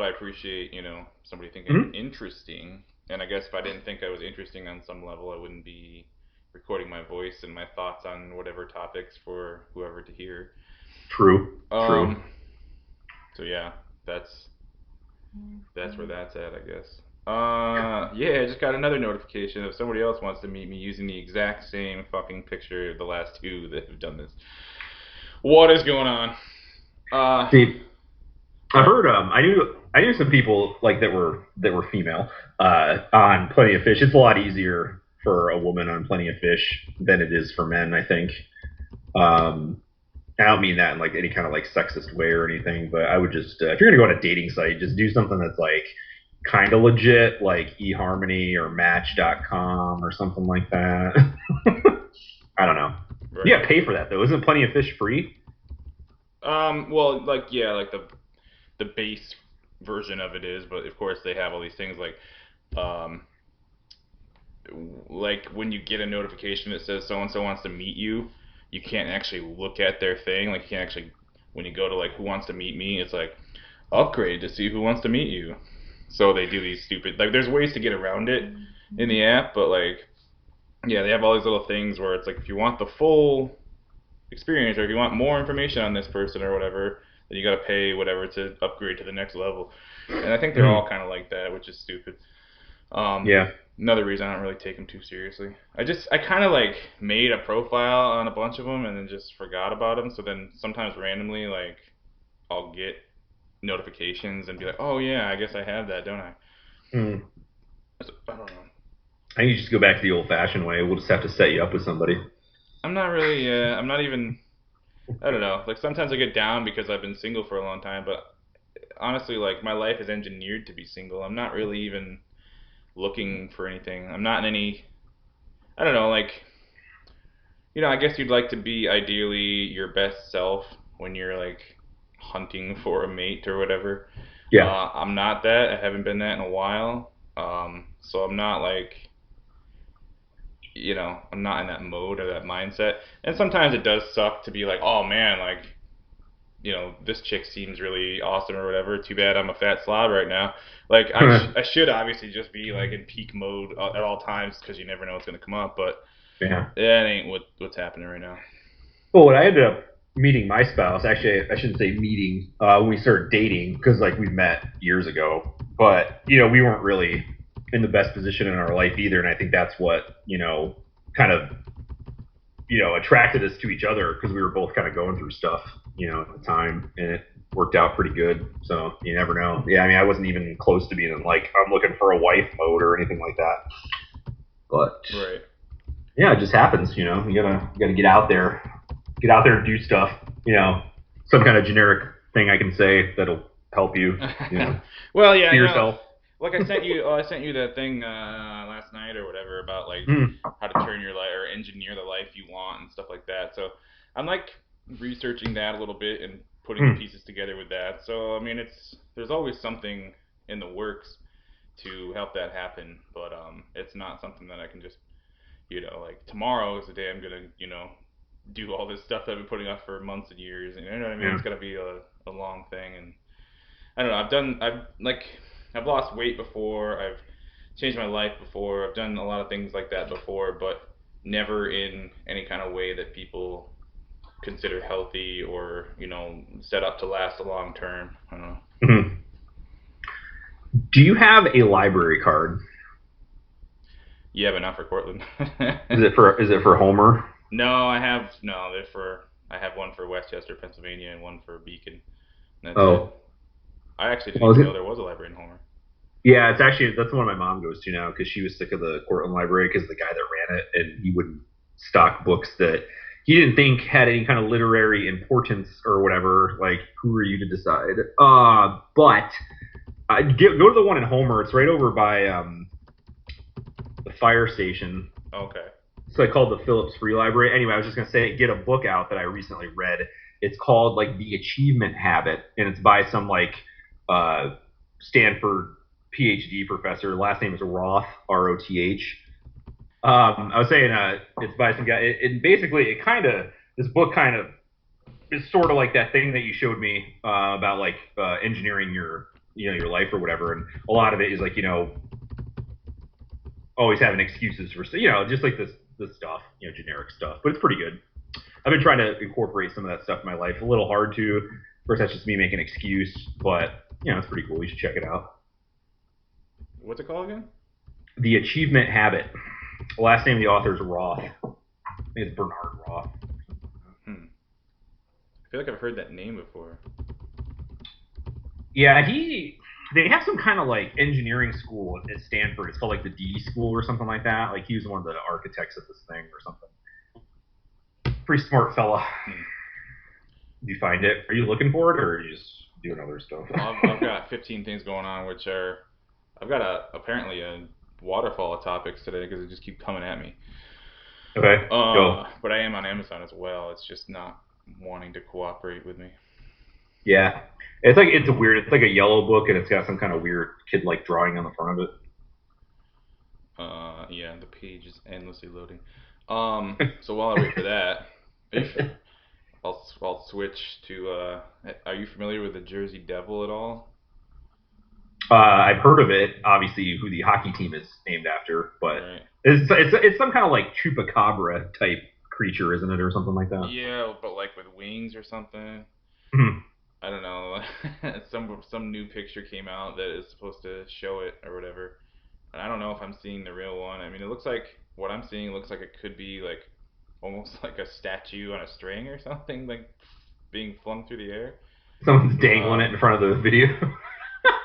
A: I appreciate, somebody thinking interesting. And I guess if I didn't think I was interesting on some level, I wouldn't be recording my voice and my thoughts on whatever topics for whoever to hear.
B: True.
A: So yeah, that's where that's at, I guess. Yeah, I just got another notification if somebody else wants to meet me using the exact same fucking picture of the last two that have done this. What is going on?
B: See, I heard I knew some people like that were female on Plenty of Fish. It's a lot easier for a woman on Plenty of Fish than it is for men, I think. I don't mean that in like any kind of like sexist way or anything, but I would just if you're gonna go on a dating site, just do something that's like kind of legit, like eHarmony or Match.com or something like that. I don't know. Right. You gotta pay for that though. Isn't Plenty of Fish free?
A: Well, like the base version of it is, but of course they have all these things like when you get a notification that says so and so wants to meet you, you can't actually look at their thing. Like you can't actually, when you go to like who wants to meet me, it's like upgrade to see who wants to meet you. So they do these stupid, like there's ways to get around it in the app, but like yeah, they have all these little things where it's like if you want the full experience or if you want more information on this person or whatever, then you got to pay whatever to upgrade to the next level. And I think they're all kind of like that, which is stupid.
B: Yeah.
A: Another reason I don't really take them too seriously. I kind of like made a profile on a bunch of them and then just forgot about them. So then sometimes randomly like I'll get notifications and be like, oh yeah, I guess I have that, don't I? So, I don't know.
B: I think you just go back to the old-fashioned way. We'll just have to set you up with somebody.
A: I'm not really. I'm not even. I don't know. Like sometimes I get down because I've been single for a long time, but honestly, like my life is engineered to be single. I'm not really even looking for anything. I'm not in any. I don't know. Like, I guess you'd like to be ideally your best self when you're like hunting for a mate or whatever.
B: Yeah.
A: I'm not that. I haven't been that in a while. So I'm not like. I'm not in that mode or that mindset. And sometimes it does suck to be like, oh man, like, this chick seems really awesome or whatever. Too bad I'm a fat slob right now. Like, I should obviously just be like in peak mode at all times because you never know what's going to come up. But
B: yeah,
A: that ain't what's happening right now.
B: Well, when I ended up meeting my spouse, actually, I shouldn't say meeting, when we started dating, because like we met years ago, but, we weren't really in the best position in our life either, and I think that's what kind of attracted us to each other because we were both kind of going through stuff, at the time, and it worked out pretty good. So you never know. Yeah, I mean, I wasn't even close to being in like I'm looking for a wife mode or anything like that. But
A: Right.
B: yeah, it just happens. You gotta get out there and do stuff. Some kind of generic thing I can say that'll help you.
A: Well, yeah,
B: See yourself.
A: like I sent you that thing last night or whatever about like
B: Mm,
A: how to turn your life or engineer the life you want and stuff like that. So I'm like researching that a little bit and putting the
B: mm,
A: pieces together with that. So I mean, there's always something in the works to help that happen, but it's not something that I can just like tomorrow is the day I'm gonna do all this stuff that I've been putting off for months and years. You know what I mean?
B: yeah.
A: It's gonna be a long thing, and I don't know. I've lost weight before. I've changed my life before. I've done a lot of things like that before, but never in any kind of way that people consider healthy or set up to last a long term. I don't know.
B: Mhm. Do you have a library card?
A: Yeah, but not for Cortland.
B: Is it for Homer?
A: No, I have no. They're for. I have one for Westchester, Pennsylvania, and one for Beacon. And that's it.
B: Oh,
A: I actually didn't
B: well, is
A: even
B: it?
A: know there was a library in Homer.
B: Yeah, it's actually that's the one my mom goes to now because she was sick of the Cortland Library because the guy that ran it and he wouldn't stock books that he didn't think had any kind of literary importance or whatever. Like, who are you to decide? But go to the one in Homer. It's right over by the fire station.
A: Okay.
B: It's like called the Phillips Free Library. Anyway, I was just gonna say, get a book out that I recently read. It's called like The Achievement Habit, and it's by some like uh, Stanford PhD professor. Last name is Roth, Roth. I was saying it's by some guy. Basically it kind of this book kind of is sort of like that thing that you showed me about like engineering your life or whatever, and a lot of it is like always having excuses for just like this stuff, generic stuff, but it's pretty good. I've been trying to incorporate some of that stuff in my life. A little hard to. Of course, that's just me making an excuse, but it's pretty cool. You should check it out.
A: What's it called again?
B: The Achievement Habit. The last name of the author is Roth. I think it's Bernard Roth.
A: Hmm. I feel like I've heard that name before.
B: Yeah, they have some kind of like engineering school at Stanford. It's called like the D School or something like that. Like he was one of the architects of this thing or something. Pretty smart fella.
A: Hmm.
B: Do you find it? Are you looking for it, or are you just doing other stuff?
A: I've got 15 things going on, which are I've got apparently a waterfall of topics today because they just keep coming at me.
B: Okay, go.
A: But I am on Amazon as well. It's just not wanting to cooperate with me.
B: Yeah, it's a weird. It's like a yellow book, and it's got some kind of weird kid like drawing on the front of
A: Yeah, the page is endlessly loading. So while I wait for that, I'll switch to. Are you familiar with the Jersey Devil at all?
B: I've heard of it. Obviously, who the hockey team is named after, but
A: Right.
B: it's some kind of like chupacabra type creature, isn't it, or something like that?
A: Yeah, but like with wings or something.
B: Mhm.
A: I don't know. Some new picture came out that is supposed to show it or whatever. And I don't know if I'm seeing the real one. I mean, it looks like what I'm seeing looks like it could be like almost like a statue on a string or something, like being flung through the air.
B: Someone's dangling it
A: Um,
B: in front of the video.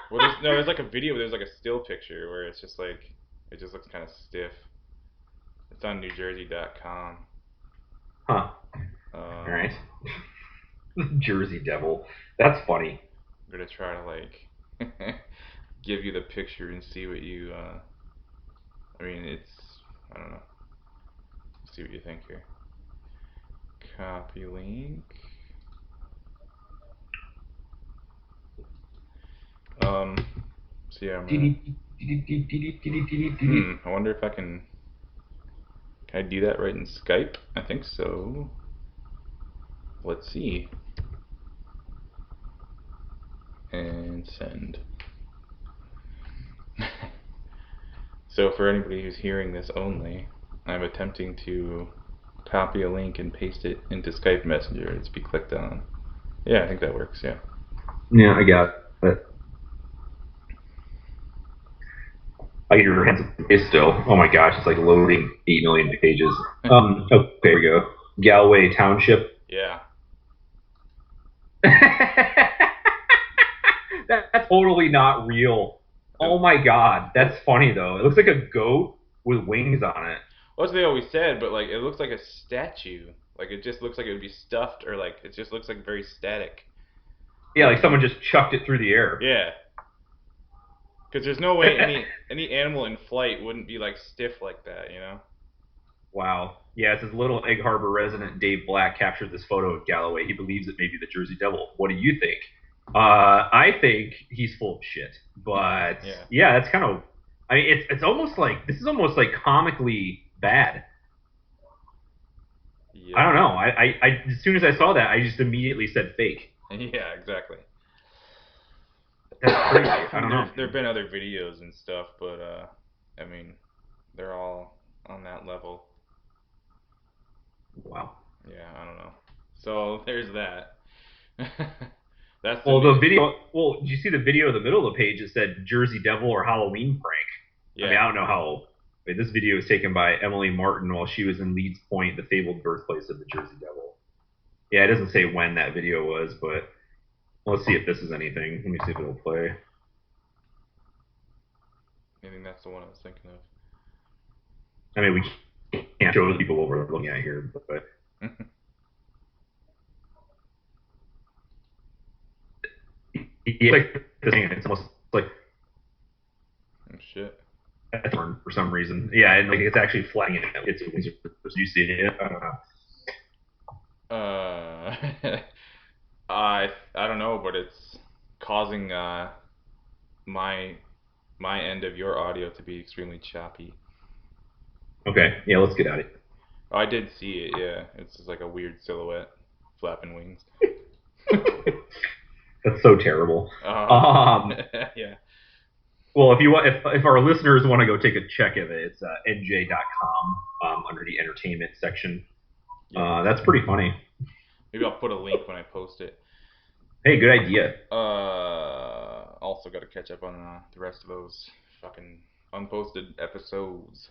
A: well, there's like a video. There's like a still picture where it's just like it just looks kind of stiff. It's on NewJersey.com.
B: Huh. All
A: Um,
B: right. Jersey Devil. That's funny.
A: I'm gonna try to like give you the picture and see what you. I mean, I don't know. See what you think here. Copy link. Um. So yeah, I'm gonna. I wonder if I can. Can I do that right in Skype? I think so. Let's see. And send. So for anybody who's hearing this only, I'm attempting to copy a link and paste it into Skype Messenger. It's be clicked on. Yeah, I think that works. Yeah.
B: Yeah, I got it. I get your hands up is still. Oh my gosh, it's like loading 8 million pages. Okay, here we go. Galway Township.
A: Yeah.
B: That's totally not real.
A: It,
B: Oh my god, that's funny though. It looks like a goat with wings on it.
A: well, that's what they always said, but like it looks like a statue. Like it just looks like it would be stuffed, or like it just looks like very static.
B: Yeah, like someone just chucked it through the air.
A: Yeah, because there's no way any animal in flight wouldn't be like stiff like that, you know?
B: Wow. Yeah, it says little Egg Harbor resident Dave Black captured this photo of Galloway. He believes it may be the Jersey Devil. What do you think? I think he's full of shit. But
A: Yeah.
B: yeah, that's kind of. I mean, it's almost like this is almost like comically bad. I
A: Yep.
B: don't know. I as soon as I saw that, I just immediately said fake.
A: Yeah, exactly.
B: That's crazy. I don't know.
A: There've been other videos and stuff, but I mean, they're all on that level.
B: Wow.
A: Yeah, I don't know. So there's that. That's the
B: Well, the
A: news.
B: video. Well, did you see the video in the middle of the page? It said Jersey Devil or Halloween prank. I mean,
A: Yeah.
B: I don't know how. I mean, this video was taken by Emily Martin while she was in Leeds Point, the fabled birthplace of the Jersey Devil. Yeah, it doesn't say when that video was, but let's see if this is anything. Let me see if it'll play.
A: I think that's the one I was thinking
B: I mean, we can't show the people what we're looking at here, but
A: of.
B: it's like this thing. It's almost like
A: Oh, shit.
B: a thorn for some reason. Yeah, and like it's actually flying it. It's you see it. I don't know.
A: Uh, I don't know, but it's causing my my end of your audio to be extremely choppy.
B: Okay, yeah, let's get at it.
A: Oh, I did see it. Yeah, it's just like a weird silhouette flapping wings.
B: That's so terrible.
A: Um,
B: Um,
A: yeah.
B: well, if you want, if our listeners want to go take a check of it, it's nj.com under the entertainment section.
A: Yeah.
B: That's pretty funny.
A: Maybe I'll put a link when I post it.
B: Hey, good idea.
A: Also got to catch up on the rest of those fucking unposted episodes.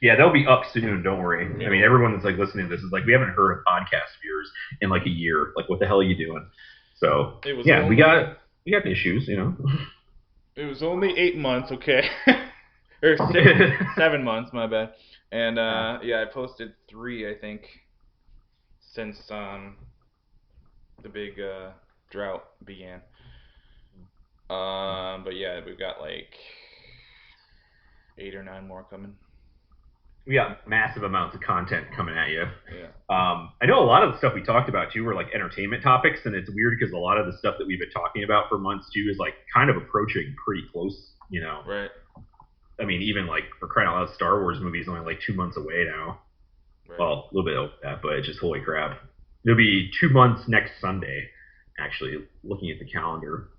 B: Yeah, they'll be up soon. Don't worry. I mean,
A: Yeah.
B: everyone that's like listening to this is like, we haven't heard of podcast viewers in like a year. Like, what the hell are you doing? So
A: It was
B: yeah,
A: only,
B: we got issues, you know.
A: it was only 8 months, okay, or 7 months, my bad. And yeah, I posted 3, I think, since the big drought began. But yeah, we've got like 8 or 9 more coming.
B: We got massive amounts of content coming at you.
A: Yeah.
B: I know a lot of the stuff we talked about too were like entertainment topics, and it's weird because a lot of the stuff that we've been talking about for months too is like kind of approaching pretty close. You know,
A: Right.
B: I mean, even like for crying out loud, Star Wars movie is only like 2 months away now.
A: Right.
B: Well, a little bit over that, but it's just holy crap. It'll be 2 months next Sunday. Actually, looking at the calendar.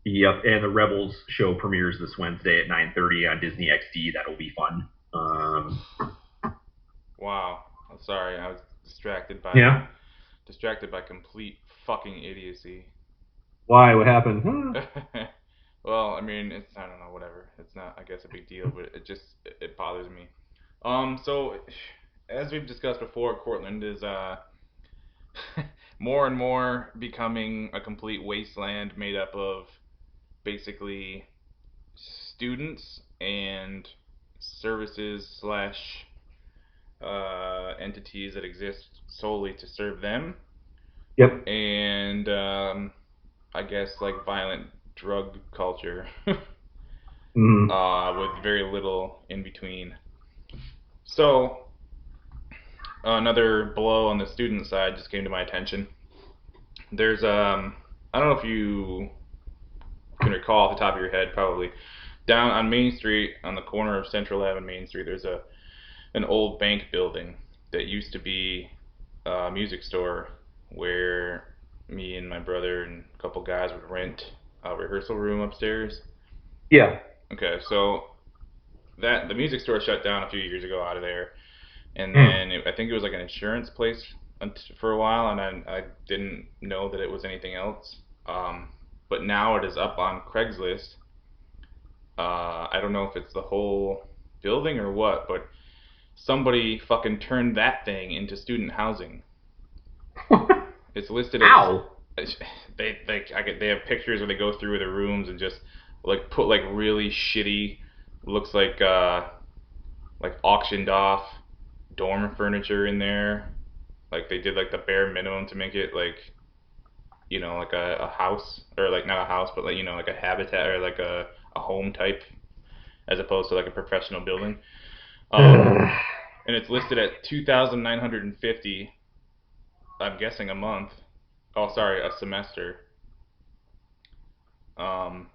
B: Yep, and the Rebels show premieres this Wednesday at 9:30 on Disney XD. That'll be fun.
A: Wow. I'm sorry. I was distracted by
B: Yeah.
A: complete fucking idiocy.
B: Why? What happened?
A: Well, I mean, it's I don't know, whatever. It's not, I guess, a big deal, but it just it bothers me. So as we've discussed before, Cortland is more and more becoming a complete wasteland made up of basically students and services slash entities that exist solely to serve them,
B: Yep.
A: and I guess like violent drug culture
B: Mm.
A: with very little in between. So another blow on the student side just came to my attention. There's I don't know if you can recall off the top of your head, probably down on Main Street on the corner of Central Ave and Main Street. There's an old bank building that used to be a music store where me and my brother and a couple guys would rent a rehearsal room upstairs.
B: Yeah.
A: Okay, so that the music store shut down a few years ago out of there, and then I think it was like an insurance place for a while, and I didn't know that it was anything else. But now it is up on Craigslist I don't know if it's the whole building or what, but somebody fucking turned that thing into student housing. It's listed as
B: How?
A: they have pictures where they go through the rooms and just like put like really shitty, looks like auctioned off dorm furniture in there. Like they did like the bare minimum to make it like like a house, or like not a house but like like a habitat, or like a home type, as opposed to like a professional building. Um, and it's listed at 2,950. I'm guessing a month. Oh, sorry, a semester. Um,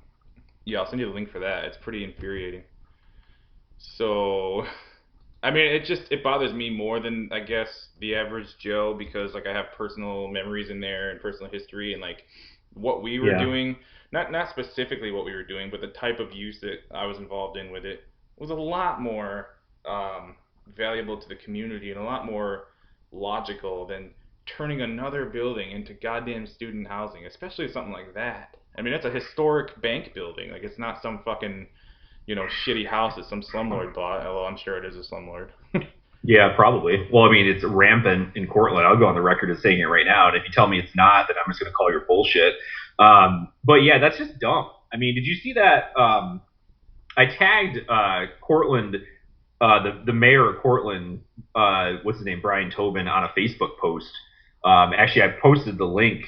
A: yeah, I'll send you the link for that. It's pretty infuriating. So, I mean, it bothers me more than I guess the average Joe, because like I have personal memories in there and personal history, and like what we were
B: Yeah.
A: doing, not specifically what we were doing, but the type of use that I was involved in with it was a lot more valuable to the community and a lot more logical than turning another building into goddamn student housing, especially something like that. I mean, it's a historic bank building. Like, it's not some fucking shitty house that some slumlord bought. Although I'm sure it is a slumlord.
B: Yeah, probably. Well, I mean, it's rampant in Cortland. I'll go on the record as saying it right now. And if you tell me it's not, then I'm just going to call your bullshit. But yeah, that's just dumb. I mean, did you see that? I tagged Cortland, the mayor of Cortland, what's his name, Brian Tobin, on a Facebook post. Actually, I posted the link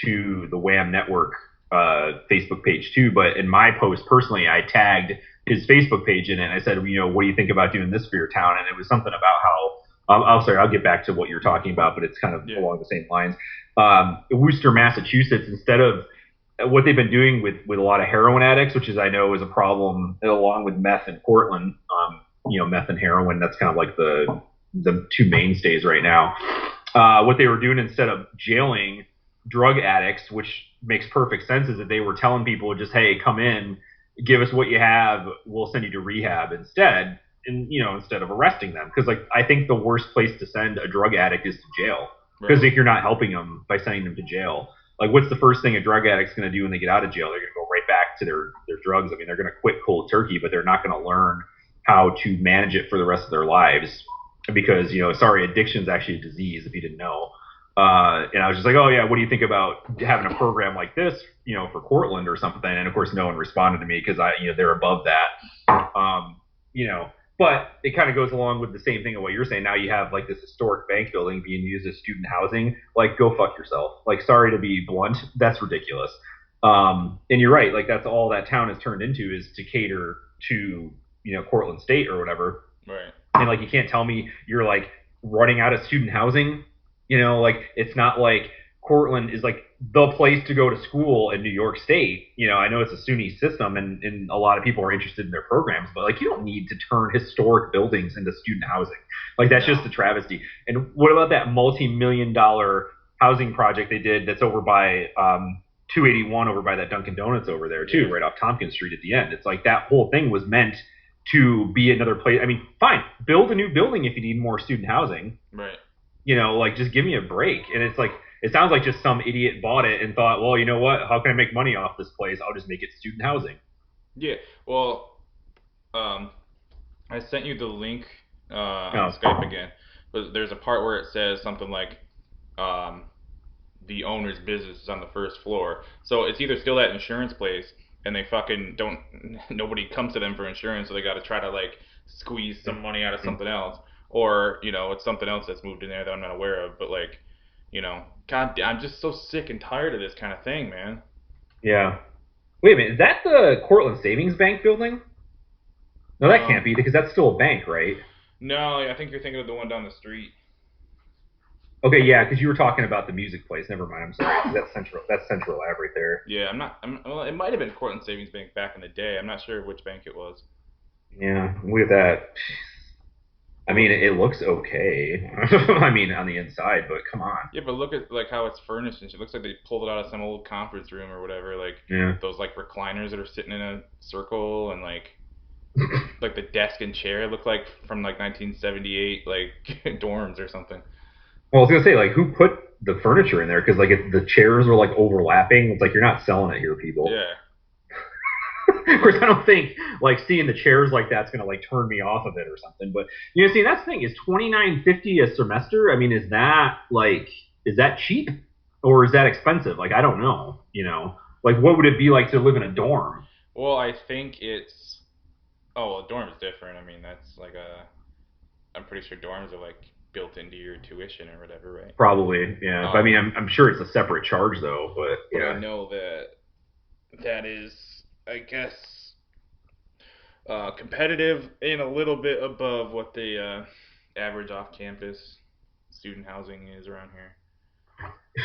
B: to the WAM network Facebook page too. But in my post personally, I tagged his Facebook page in it. And I said, what do you think about doing this for your town? And it was something about how. I'm sorry, I'll get back to what you're talking about, but it's kind of
A: Yeah.
B: along the same lines. Worcester, Massachusetts, instead of what they've been doing with a lot of heroin addicts, which is I know is a problem, along with meth in Portland. Meth and heroin. That's kind of like the two mainstays right now. What they were doing instead of jailing drug addicts, which makes perfect sense, is that they were telling people just, hey, come in, give us what you have, we'll send you to rehab instead, and instead of arresting them, because like I think the worst place to send a drug addict is to jail, because
A: Right.
B: if you're not helping them by sending them to jail, like what's the first thing a drug addict's going to do when they get out of jail? They're going to go right back to their drugs. I mean, they're going to quit cold turkey, but they're not going to learn how to manage it for the rest of their lives, because sorry, addiction's actually a disease if you didn't know. And I was just like, oh yeah, what do you think about having a program like this, for Cortland or something? And of course, no one responded to me because they're above that. You know, but it kind of goes along with the same thing of what you're saying. Now you have like this historic bank building being used as student housing. Like, go fuck yourself. Like, sorry to be blunt, that's ridiculous. And you're right. Like, that's all that town has turned into, is to cater to Cortland State or whatever.
A: Right.
B: And like, you can't tell me you're like running out of student housing. Like, it's not like Cortland is like the place to go to school in New York State. I know it's a SUNY system, and a lot of people are interested in their programs, but like, you don't need to turn historic buildings into student housing. Like, that's just
A: No.
B: a travesty. And what about that multi-million-dollar housing project they did that's over by 281, over by that Dunkin' Donuts over there too,
A: Yeah.
B: right off Tompkins Street at the end? It's like that whole thing was meant to be another place. I mean, fine, build a new building if you need more student housing.
A: Right.
B: Like, just give me a break. And it's like, it sounds like just some idiot bought it and thought, well, you know what? How can I make money off this place? I'll just make it student housing.
A: Yeah. Well, um, I sent you the link on
B: Oh,
A: Skype again, but there's a part where it says something like, um, the owner's business is on the first floor. So it's either still that insurance place, and they fucking don't. Nobody comes to them for insurance, so they got to try to like squeeze some money out of something else, or it's something else that's moved in there that I'm not aware of. But like, God, I'm just so sick and tired of this kind of thing, man.
B: yeah. Wait a minute. Is that the Cortland Savings Bank building? No, that can't
A: Um,
B: be, because that's still a bank, right?
A: no, I think you're thinking of the one down the street.
B: Okay, yeah, because you were talking about the music place. Never mind. I'm sorry. That's Central. That's Central Ave right there.
A: Yeah, I'm not. Well, it might have been Cortland Savings Bank back in the day. I'm not sure which bank it was.
B: Yeah, with that. I mean, it looks okay. I mean, on the inside, but come on.
A: Yeah, but look at like how it's furnished and shit. It looks like they pulled it out of some old conference room or whatever. Like
B: Yeah.
A: those like recliners that are sitting in a circle, and like the desk and chair look like from like 1978 like dorms or something.
B: Well, I was gonna say, like, who put the furniture in there? Because like, the chairs are like overlapping. It's like, you're not selling it here, people.
A: Yeah.
B: Of course, I don't think like seeing the chairs like that's gonna like turn me off of it or something. But see, that's the thing is $29.50 a semester. I mean, is that cheap or is that expensive? Like, I don't know. Like what would it be like to live in a dorm?
A: Well, I think it's. Oh, well, dorm is different. I mean, that's like a. I'm pretty sure dorms are like built into your tuition or whatever, right?
B: Probably, yeah. But I mean,
A: Um,
B: I'm sure it's a separate charge though. But
A: but I
B: yeah,
A: know that that is, I guess, competitive and a little bit above what the average off-campus student housing is around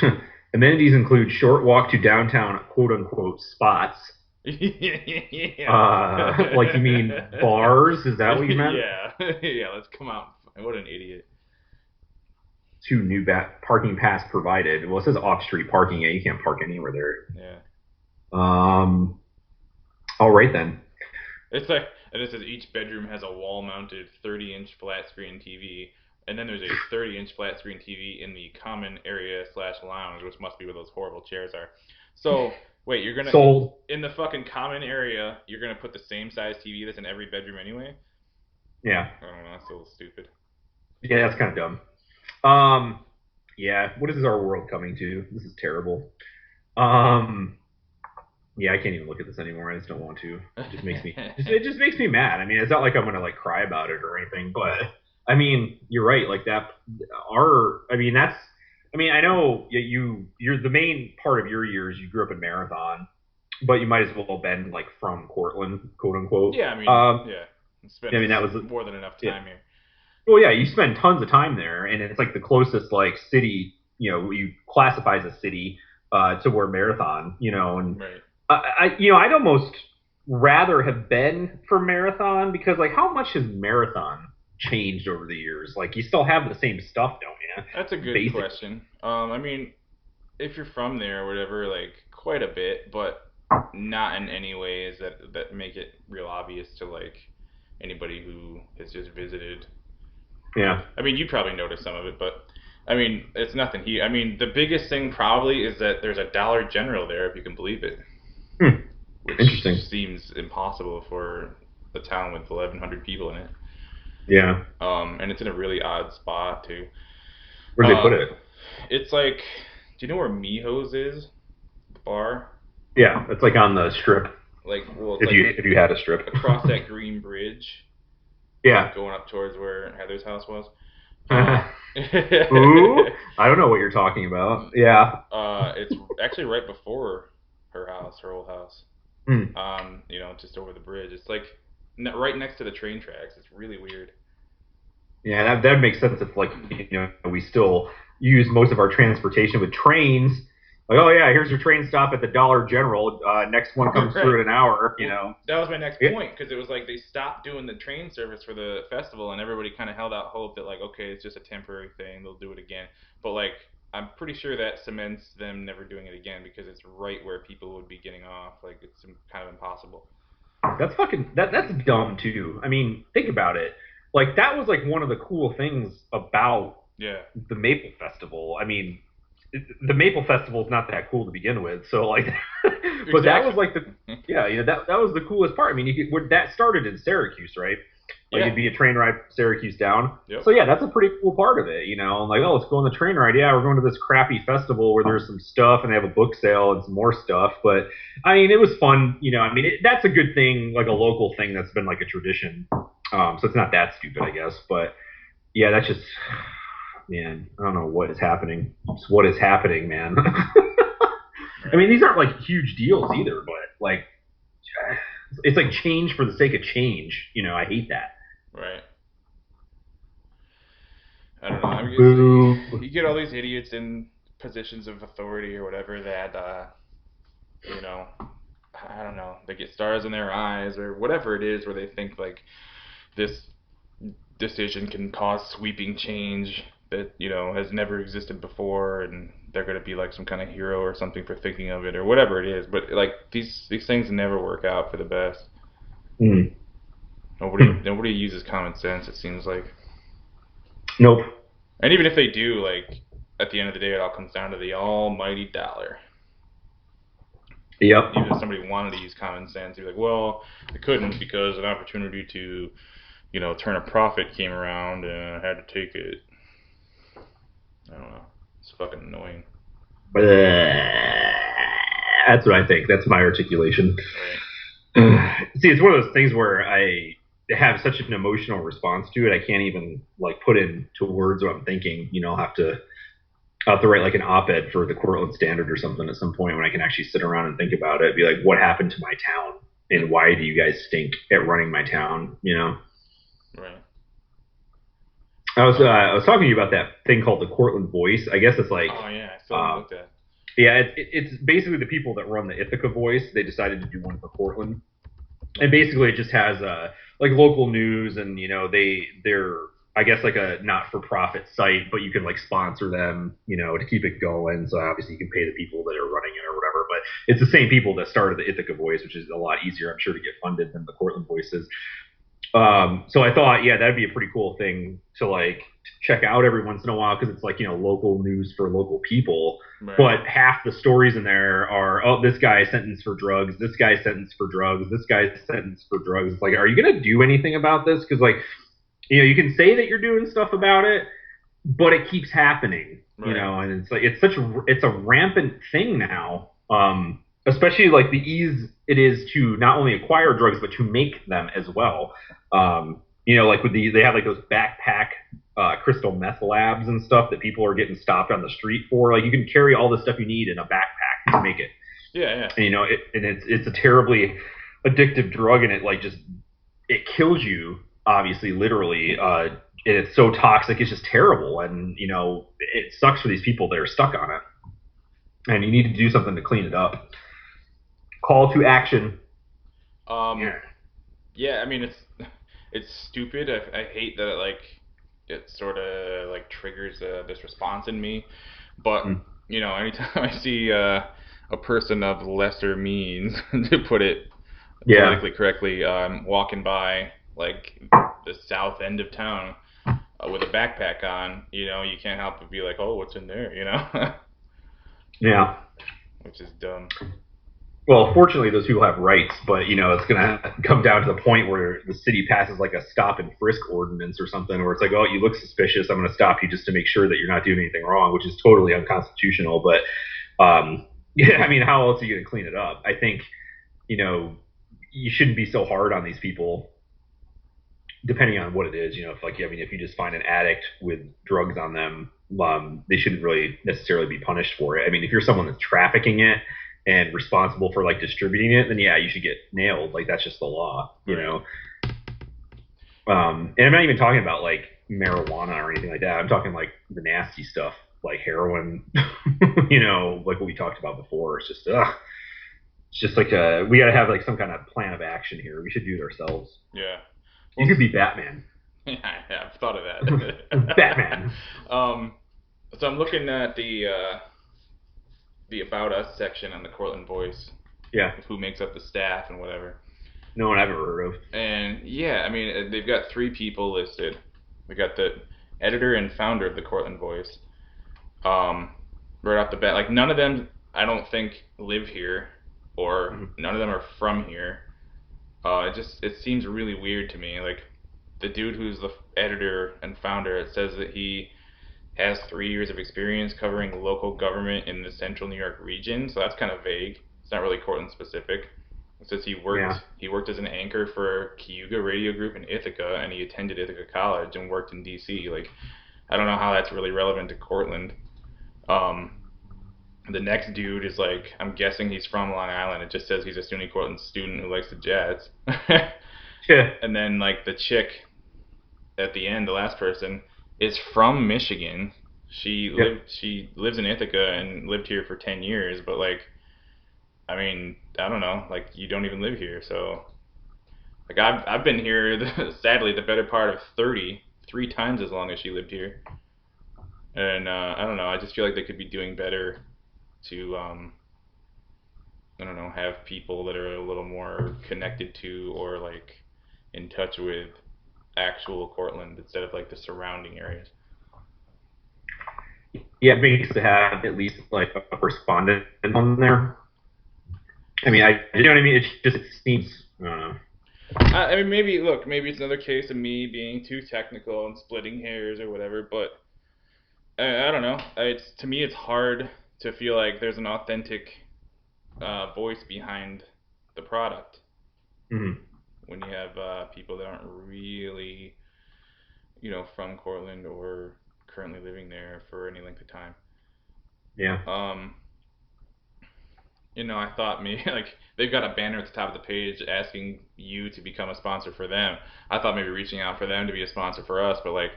A: here.
B: amenities include short walk to downtown quote unquote spots.
A: Yeah.
B: Like you mean bars? Is that what you meant?
A: Yeah. Yeah, let's come out. What an idiot.
B: Two new parking pass provided. Well, it says off-street parking. Yeah, you can't park anywhere
A: Yeah.
B: there. All right then.
A: It's like, and it says each bedroom has a wall-mounted 30-inch flat-screen TV, and then there's a 30-inch flat-screen TV in the common area slash lounge, which must be where those horrible chairs are. So, wait, you're gonna
B: Sold.
A: in the fucking common area, you're gonna put the same size TV that's in every bedroom anyway?
B: Yeah.
A: I don't know, that's a little stupid.
B: Yeah, that's kind of dumb. Um, yeah. What is our world coming to? This is terrible. Um, yeah, I can't even look at this anymore. I just don't want to. It just makes me mad. I mean, it's not like I'm gonna like cry about it or anything, but I mean, you're right. Like that, I mean, I know you're the main part of your years. You grew up in Marathon, but you might as well have been like from Cortland, quote unquote.
A: Yeah, I mean, yeah. Spent
B: I mean, that was
A: more than enough
B: yeah.
A: time here.
B: Well, yeah, you spend tons of time there, and it's like the closest like city, you classify as a city to where Marathon, and
A: Right.
B: I'd almost rather have been for Marathon because like how much has Marathon changed over the years? Like you still have the same stuff, don't you?
A: That's a good
B: Basic.
A: question. I mean, if you're from there or whatever, like quite a bit, but not in any ways that make it real obvious to like anybody who has just visited.
B: Yeah.
A: I mean, you probably noticed some of it, but I mean, it's nothing here. I mean, the biggest thing probably is that there's a Dollar General there, if you can believe it,
B: Hmm.
A: which
B: Interesting.
A: seems impossible for a town with 1,100 people in it.
B: Yeah.
A: And it's in a really odd spot too.
B: Where'd they put it?
A: It's like, do you know where Miho's is? The bar?
B: Yeah, it's like on the strip.
A: Like, well, it's
B: If
A: like
B: you had a strip.
A: across that green bridge,
B: Yeah.
A: going up towards where Heather's house was.
B: Ooh, I don't know what you're talking about. Yeah.
A: It's actually right before her house, her old house.
B: Hmm.
A: Just over the bridge. It's like right next to the train tracks. It's really weird.
B: Yeah, that makes sense if like we still use most of our transportation with trains. Like, oh yeah, here's your train stop at the Dollar General. Next one comes
A: Right.
B: through in an hour.
A: Well, that was my next
B: Yeah.
A: point because it was like they stopped doing the train service for the festival, and everybody kind of held out hope that like, okay, it's just a temporary thing. They'll do it again. But like, I'm pretty sure that cements them never doing it again because it's right where people would be getting off. Like, it's kind of impossible.
B: That's that's dumb too. I mean, think about it. Like that was like one of the cool things about
A: Yeah.
B: the Maple Festival. I mean, the Maple Festival is not that cool to begin with. So like, but that was like that was the coolest part. I mean, that started in Syracuse, right? Like
A: Yeah.
B: it'd be a train ride from Syracuse down.
A: Yep.
B: So yeah, that's a pretty cool part of it. Like oh, let's go on the train ride. Yeah, we're going to this crappy festival where there's some stuff and they have a book sale and some more stuff. But I mean, it was fun. I mean, that's a good thing, like a local thing that's been like a tradition. So it's not that stupid, I guess. But yeah, that's just man. I don't know what is happening. Just what is happening, man. I mean, these aren't like huge deals either, but like it's like change for the sake of change. I hate that.
A: Right. I don't know. I mean, you get all these idiots in positions of authority or whatever that, I don't know, they get stars in their eyes or whatever it is where they think like this decision can cause sweeping change that, has never existed before and they're going to be like some kind of hero or something for thinking of it or whatever it is. But like these things never work out for the best.
B: Mm.
A: Nobody uses common sense, it seems like.
B: Nope.
A: And even if they do, like, at the end of the day, it all comes down to the almighty dollar.
B: Yep.
A: Even if somebody wanted to use common sense, you'd be like, well, they couldn't because an opportunity to, turn a profit came around and I had to take it. I don't know. It's fucking annoying.
B: That's what I think. That's my articulation.
A: Right.
B: See, it's one of those things where I have such an emotional response to it. I can't even like put into words what I'm thinking. I'll have to write like an op-ed for the Cortland Standard or something at some point when I can actually sit around and think about it. Be like, what happened to my town, and why do you guys stink at running my town?
A: Right.
B: I was talking to you about that thing called the Cortland Voice. I guess it's like,
A: Oh yeah, I still haven't
B: uh,
A: looked at.
B: yeah, it's basically the people that run the Ithaca Voice. They decided to do one for Cortland, and basically it just has like local news, and they're I guess like a not for profit site, but you can like sponsor them, to keep it going. So obviously you can pay the people that are running it or whatever. But it's the same people that started the Ithaca Voice, which is a lot easier, I'm sure, to get funded than the Cortland Voices. So I thought, yeah, that'd be a pretty cool thing to like check out every once in a while because it's like local news for local people.
A: Right.
B: But half the stories in there are, oh, this guy sentenced for drugs, this guy sentenced for drugs, this guy's sentenced for drugs. It's like, are you gonna do anything about this? Because like, you can say that you're doing stuff about it, but it keeps happening.
A: Right.
B: And it's like it's a rampant thing now. Especially like the ease it is to not only acquire drugs but to make them as well. Like with they have like those backpack crystal meth labs and stuff that people are getting stopped on the street for. Like you can carry all the stuff you need in a backpack to make it.
A: Yeah, yeah.
B: And it's a terribly addictive drug, and it like just it kills you, obviously, literally. And it's so toxic, it's just terrible, and it sucks for these people that are stuck on it. And you need to do something to clean it up. Call to action.
A: Um,
B: Yeah.
A: yeah, I mean it's stupid. I hate that it sort of like triggers this response in me. But
B: Mm.
A: anytime I see a person of lesser means, to put it
B: Yeah.
A: politically correctly, walking by like the south end of town with a backpack on, you can't help but be like, oh, what's in there,
B: Yeah.
A: which is dumb.
B: Well, fortunately, those people have rights, but it's going to come down to the point where the city passes like a stop and frisk ordinance or something, where it's like, oh, you look suspicious, I'm going to stop you just to make sure that you're not doing anything wrong, which is totally unconstitutional. But yeah, I mean, how else are you going to clean it up? I think you shouldn't be so hard on these people, depending on what it is. If you just find an addict with drugs on them, they shouldn't really necessarily be punished for it. I mean, if you're someone that's trafficking it and responsible for like distributing it, then yeah, you should get nailed. Like that's just the law,
A: Right.
B: And I'm not even talking about like marijuana or anything like that. I'm talking like the nasty stuff, like heroin, like what we talked about before. It's just like we got to have like some kind of plan of action here. We should do it ourselves.
A: Yeah.
B: You
A: Well,
B: could be Batman.
A: yeah, I've thought of that.
B: Batman.
A: um, so I'm looking at the About Us section on the Cortland Voice,
B: Yeah.
A: who makes up the staff and whatever.
B: No one I've ever heard of.
A: And yeah, I mean, they've got three people listed. We got the editor and founder of the Cortland Voice. Um, right off the bat, like none of them, I don't think, live here, or
B: Mm-hmm.
A: none of them are from here. It seems really weird to me. Like the dude who's the editor and founder, it says that he has 3 years of experience covering local government in the central New York region. So that's kind of vague. It's not really Cortland specific. It says
B: Yeah.
A: he worked as an anchor for Cayuga Radio Group in Ithaca, and he attended Ithaca College and worked in D.C. Like I don't know how that's really relevant to Cortland. Um, the next dude is like, I'm guessing he's from Long Island. It just says he's a SUNY Cortland student who likes the Jazz.
B: Yeah.
A: And then like the chick at the end, the last person, is from Michigan.
B: Yeah.
A: She lives in Ithaca and lived here for 10 years, but like I mean, I don't know, like you don't even live here. So like I've been here sadly the better part of 33 times as long as she lived here. And I don't know, I just feel like they could be doing better to I don't know, have people that are a little more connected to or like in touch with actual Cortland instead of like the surrounding areas.
B: Yeah, it makes to have at least like a correspondent on there. I mean, you know what I mean? It seems, I don't know.
A: I mean, maybe look, maybe it's another case of me being too technical and splitting hairs or whatever. But I don't know. It's to me, it's hard to feel like there's an authentic voice behind the product
B: Mm-hmm.
A: when you have people that aren't really, from Cortland or currently living there for any length of time.
B: Yeah.
A: Um, I thought maybe like they've got a banner at the top of the page asking you to become a sponsor for them. I thought maybe reaching out for them to be a sponsor for us, but like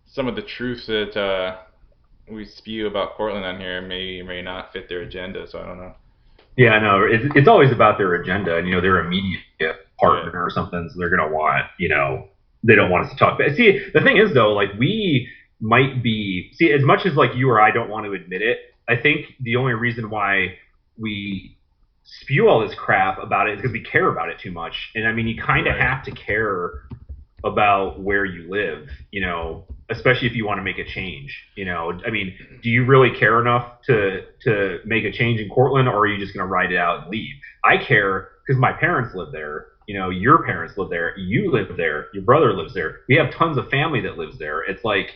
A: some of the truths that we spew about Cortland on here may not fit their agenda. So I don't know.
B: Yeah, no, it's always about their agenda, and they're a media
A: Right.
B: partner or something, so they're gonna want, they don't want us to talk. But see, the thing is though, like we might be see as much as like you or I don't want to admit it. I think the only reason why we spew all this crap about it is because we care about it too much. And I mean, you kind of
A: Right.
B: have to care about where you live, especially if you want to make a change. I mean, do you really care enough to make a change in Cortland, or are you just going to ride it out and leave? I care because my parents live there. Your parents live there. You live there. Your brother lives there. We have tons of family that lives there. It's like,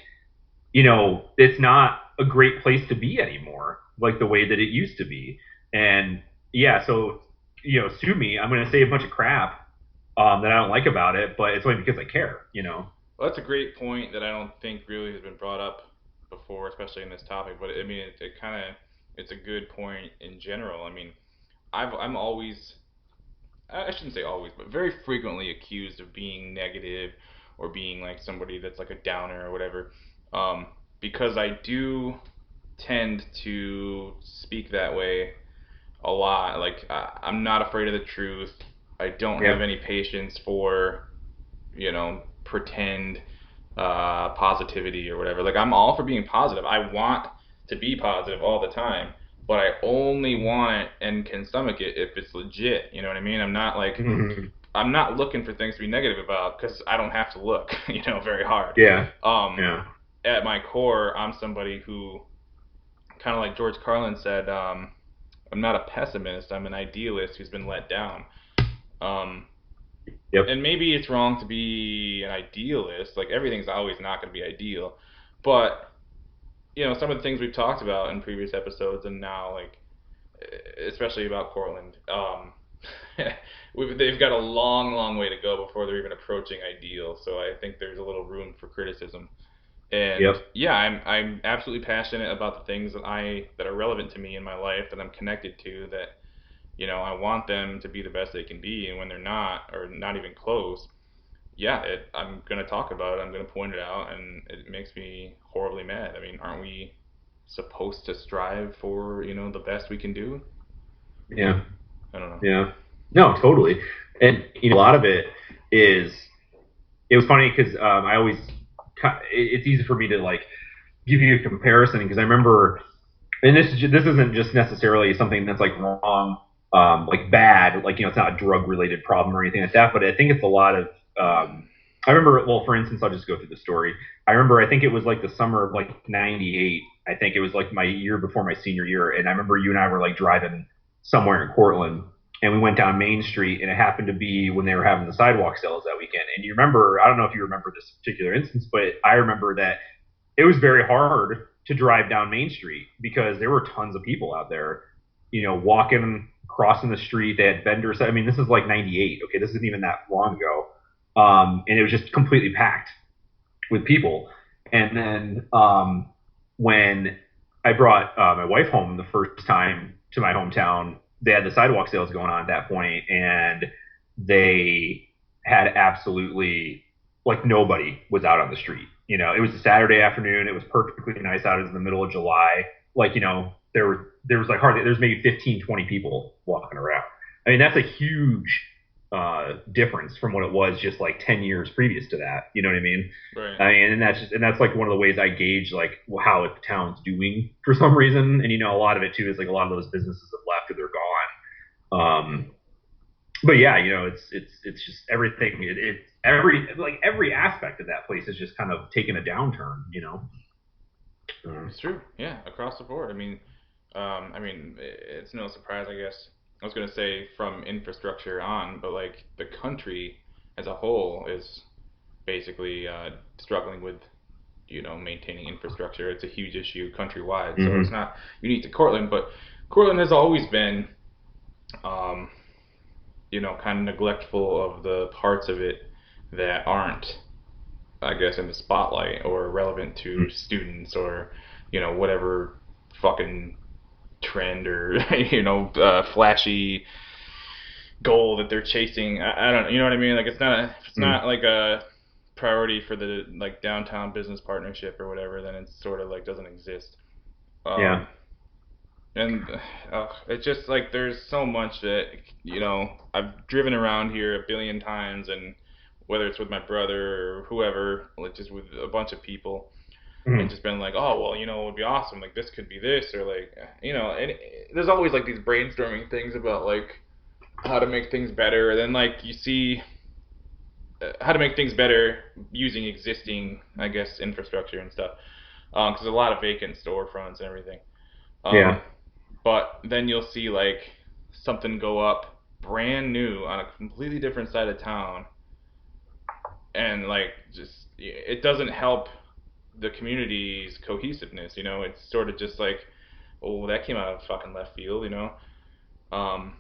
B: it's not a great place to be anymore, like the way that it used to be. And yeah, so sue me. I'm going to say a bunch of crap that I don't like about it, but it's only because I care.
A: Well, that's a great point that I don't think really has been brought up before, especially in this topic. But I mean, it kind of it's a good point in general. I mean, I'm always I shouldn't say always, but very frequently accused of being negative or being like somebody that's like a downer or whatever, um, because I do tend to speak that way a lot. Like I'm not afraid of the truth. I don't have
B: Yep.
A: any patience for pretend positivity or whatever. Like I'm all for being positive. I want to be positive all the time, but I only want it and can stomach it if it's legit. You know what I mean? I'm not looking for things to be negative about because I don't have to look, very hard.
B: Yeah.
A: Um,
B: Yeah.
A: at my core, I'm somebody who kind of like George Carlin said, I'm not a pessimist. I'm an idealist who's been let down. Um,
B: Yep.
A: and maybe it's wrong to be an idealist. Like everything's always not going to be ideal, but some of the things we've talked about in previous episodes, and now like especially about Cortland, they've got a long, long way to go before they're even approaching ideal. So I think there's a little room for criticism. And
B: Yep.
A: yeah, I'm absolutely passionate about the things that are relevant to me in my life that I'm connected to that I want them to be the best they can be, and when they're not or not even close, yeah, I'm gonna talk about it. I'm gonna point it out, and it makes me horribly mad. I mean, aren't we supposed to strive for the best we can do?
B: Yeah.
A: I don't know.
B: Yeah. No, totally. And a lot of it is it was funny because I always it's easy for me to like give you a comparison because I remember, and this isn't just necessarily something that's like wrong, like bad, like it's not a drug related problem or anything like that, but I think it's a lot of. I remember, well, for instance, I'll just go through the story. I remember, I think it was like the summer of like '98. I think it was like my year before my senior year, and I remember you and I were like driving somewhere in Cortland, and we went down Main Street, and it happened to be when they were having the sidewalk sales that weekend. And you remember, I don't know if you remember this particular instance, but I remember that it was very hard to drive down Main Street because there were tons of people out there, walking, crossing the street. They had vendors. I mean, this is like '98. Okay, this isn't even that long ago, and it was just completely packed with people. And then when I brought my wife home the first time to my hometown, they had the sidewalk sales going on at that point, and they had absolutely like nobody was out on the street. It was a Saturday afternoon. It was perfectly nice out. It was in the middle of July. Like, there was like hardly there's maybe 15, 20 people walking around. I mean, that's a huge difference from what it was just like 10 years previous to that. You know what I mean?
A: Right.
B: And that's like one of the ways I gauge like how the town's doing for some reason. And a lot of it too is like a lot of those businesses have left or they're gone. But yeah, it's just everything. It's every aspect of that place is just kind of taking a downturn.
A: It's true. Yeah, across the board. I mean, it's no surprise, I guess. I was gonna say from infrastructure on, but like the country as a whole is basically struggling with maintaining infrastructure. It's a huge issue countrywide, so it's
B: Mm-hmm.
A: not unique to Cortland, but Cortland has always been um, kind of neglectful of the parts of it that aren't, I guess, in the spotlight or relevant to students or whatever fucking trend or flashy goal that they're chasing. I don't, you know what I mean? Like it's
B: Mm-hmm.
A: not like a priority for the like downtown business partnership or whatever, then it's sort of like doesn't exist.
B: Yeah.
A: Um, and it's just like there's so much that I've driven around here a billion times, and whether it's with my brother or whoever, like just with a bunch of people, and
B: Mm-hmm.
A: just been like, oh well, it would be awesome. Like this could be this, or like and there's always like these brainstorming things about like how to make things better, and then like you see how to make things better using existing, I guess, infrastructure and stuff. Because there's a lot of vacant storefronts and everything. Um,
B: Yeah.
A: but then you'll see like something go up brand new on a completely different side of town, and like just it doesn't help the community's cohesiveness. It's sort of just like, oh, that came out of fucking left field. Um,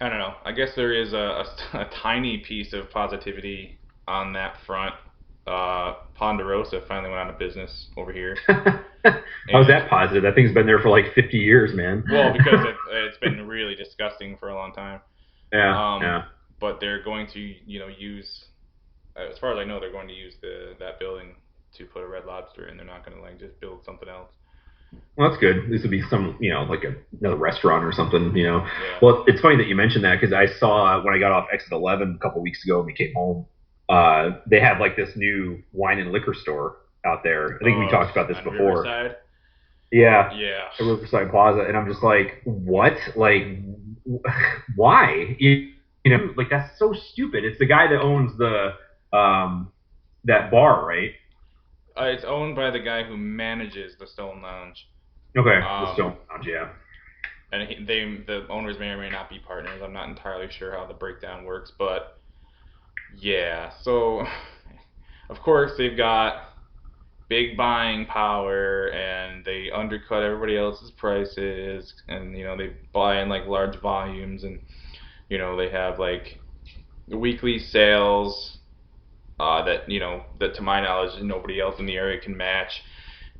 A: I don't know. I guess there is a tiny piece of positivity on that front. Ponderosa finally went out of business over here,
B: How's
A: and
B: that positive? That thing's been there for like 50 years, man.
A: well, because it's been really disgusting for a long time.
B: Yeah.
A: Um,
B: Yeah.
A: but they're going to, use, as far as I know, they're going to use that building to put a Red Lobster in. They're not going to like just build something else.
B: Well, that's good. This would be some, like another restaurant or something.
A: Yeah.
B: Well, it's funny that you mentioned that because I saw when I got off exit 11 a couple weeks ago and we came home, they have like this new wine and liquor store out there. I think we
A: Oh,
B: talked about this
A: on
B: before.
A: Riverside.
B: Yeah,
A: Yeah.
B: at Riverside Plaza, and I'm just like, what? Like, why? Like that's so stupid. It's the guy that owns the that bar, right?
A: It's owned by the guy who manages the Stone Lounge.
B: Okay, the
A: Um,
B: Stone Lounge, yeah.
A: and the owners may or may not be partners. I'm not entirely sure how the breakdown works, but yeah. So, of course, they've got big buying power, and they undercut everybody else's prices, and they buy in like large volumes, and they have like weekly sales that to my knowledge nobody else in the area can match,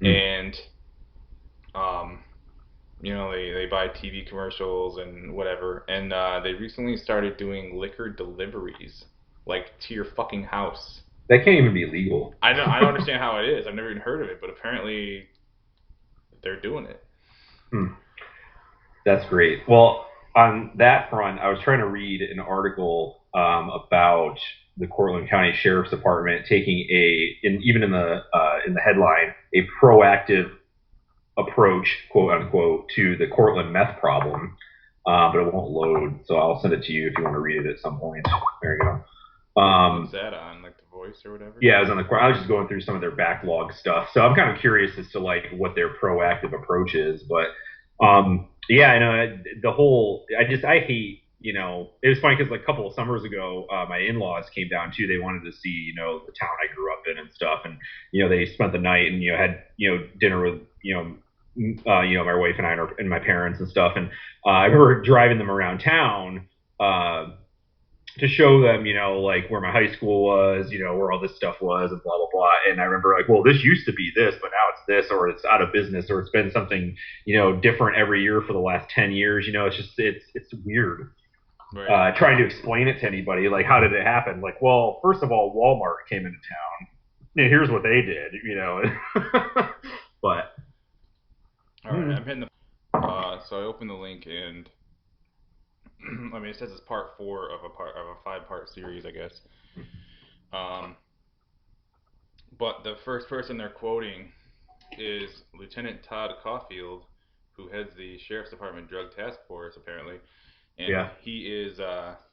B: Mm.
A: and um, they buy TV commercials and whatever, and they recently started doing liquor deliveries, like to your fucking house.
B: That can't even be legal.
A: I don't understand how it is. I've never even heard of it, but apparently they're doing it.
B: Hmm. That's great. Well, on that front, I was trying to read an article about the Cortland County Sheriff's Department taking even in the headline, a proactive approach, quote unquote, to the Cortland meth problem. But it won't load, so I'll send it to you if you want to read it at some point. There you go.
A: What's that on, like The Voice or whatever?
B: Yeah, I was on the. I was just going through some of their backlog stuff, so I'm kind of curious as to like what their proactive approach is. But yeah, I know the whole. I hate. It was funny because like a couple of summers ago, my in-laws came down too. They wanted to see the town I grew up in and stuff, and they spent the night and had dinner with my wife and I and my parents and stuff. And I remember driving them around town. To show them, like where my high school was, where all this stuff was, and blah blah blah. And I remember like, well, this used to be this, but now it's this, or it's out of business, or it's been something, different every year for the last 10 years. It's just it's weird.
A: Right.
B: Trying to explain it to anybody, like how did it happen? Like, well, first of all, Walmart came into town. And here's what they did. But
A: All right, I'm hitting the. So I open the link, and I mean it says it's part four of a 5-part series, I guess. Um, but the first person they're quoting is Lieutenant Todd Caulfield, who heads the Sheriff's Department Drug Task Force, apparently, and
B: yeah.
A: he is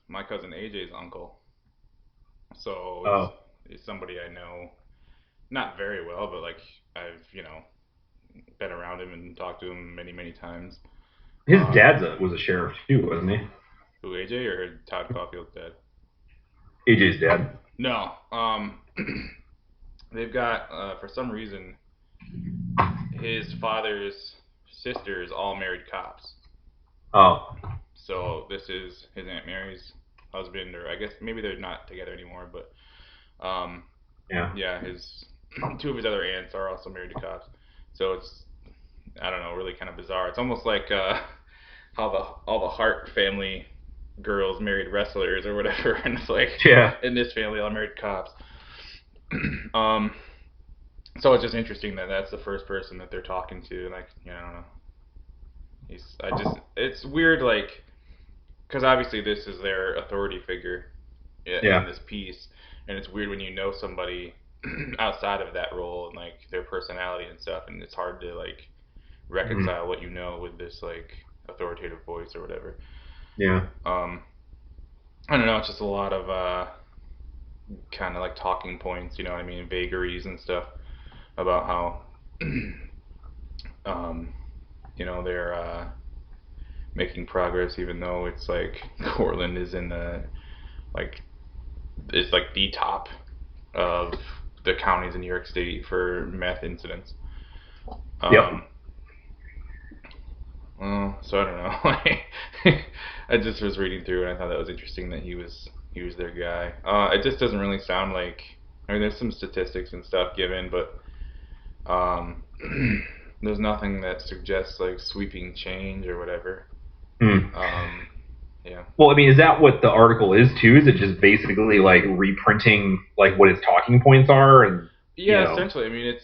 A: my cousin AJ's uncle. So
B: Oh,
A: he's somebody I know, not very well, but like I've been around him and talked to him many times.
B: His dad was a sheriff too, wasn't he?
A: Who, AJ or Todd Caulfield's dad?
B: AJ's dad.
A: No. They've got for some reason his father's sisters all married cops.
B: Oh,
A: So this is his Aunt Mary's husband, or I guess maybe they're not together anymore. But um,
B: yeah.
A: yeah, his two of his other aunts are also married to cops. So it's, I don't know, really kind of bizarre. It's almost like how the all the Hart family girls married wrestlers or whatever, and it's like
B: Yeah.
A: in this family all married cops. um, so it's just interesting that that's the first person that they're talking to. Like, I don't know. It's weird, like, because obviously this is their authority figure in
B: Yeah.
A: this piece, and it's weird when you know somebody outside of that role and like their personality and stuff, and it's hard to like
B: Mm.
A: reconcile what you know with this like authoritative voice or whatever.
B: Yeah.
A: Um, I don't know. It's just a lot of kind of like talking points, you know what I mean, vagaries and stuff about how um, they're making progress, even though it's like Cortland is in the like is like the top of the counties in New York State for meth incidents.
B: Yep.
A: Um, well, so I don't know. I just was reading through and I thought that was interesting that he was their guy. It just doesn't really sound like. I mean, there's some statistics and stuff given, but um, there's nothing that suggests like sweeping change or whatever.
B: Mm.
A: Um, yeah.
B: Well, I mean, is that what the article is too? Is it just basically like reprinting like what its talking points are, and you
A: Yeah,
B: know?
A: essentially. I mean,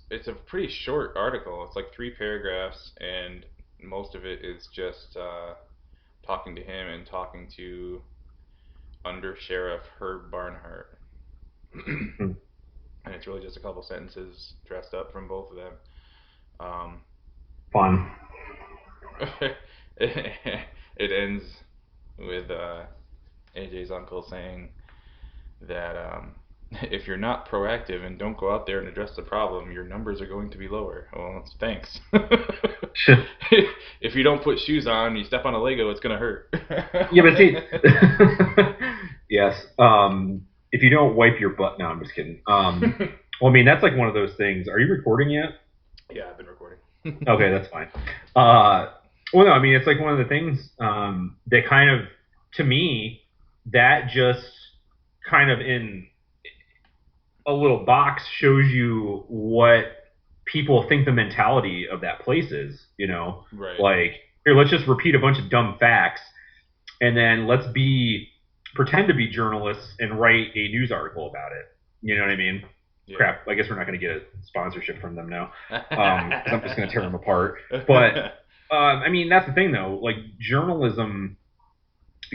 A: it's a pretty short article. It's like 3 paragraphs, and most of it is just talking to him and talking to Under Sheriff Herb Barnhart,
B: Hmm.
A: and it's really just a couple sentences dressed up from both of them. Um,
B: Fun.
A: it ends with AJ's uncle saying that if you're not proactive and don't go out there and address the problem, your numbers are going to be lower. Well, thanks. If you don't put shoes on, you step on a Lego, it's gonna hurt.
B: Yeah, but see, yes. If you don't wipe your butt, no, I'm just kidding. Well, I mean, that's like one of those things. Are you recording yet?
A: Yeah, I've been recording.
B: Okay, that's fine. Uh, well, no, I mean, it's like one of the things that kind of, to me, that just kind of in a little box shows you what people think the mentality of that place is.
A: Right.
B: Like, here, let's just repeat a bunch of dumb facts, and then let's pretend to be journalists and write a news article about it. You know what I mean?
A: Yeah.
B: Crap. I guess we're not going to get a sponsorship from them now, because I'm just going to tear them apart. But I mean, that's the thing, though. Like,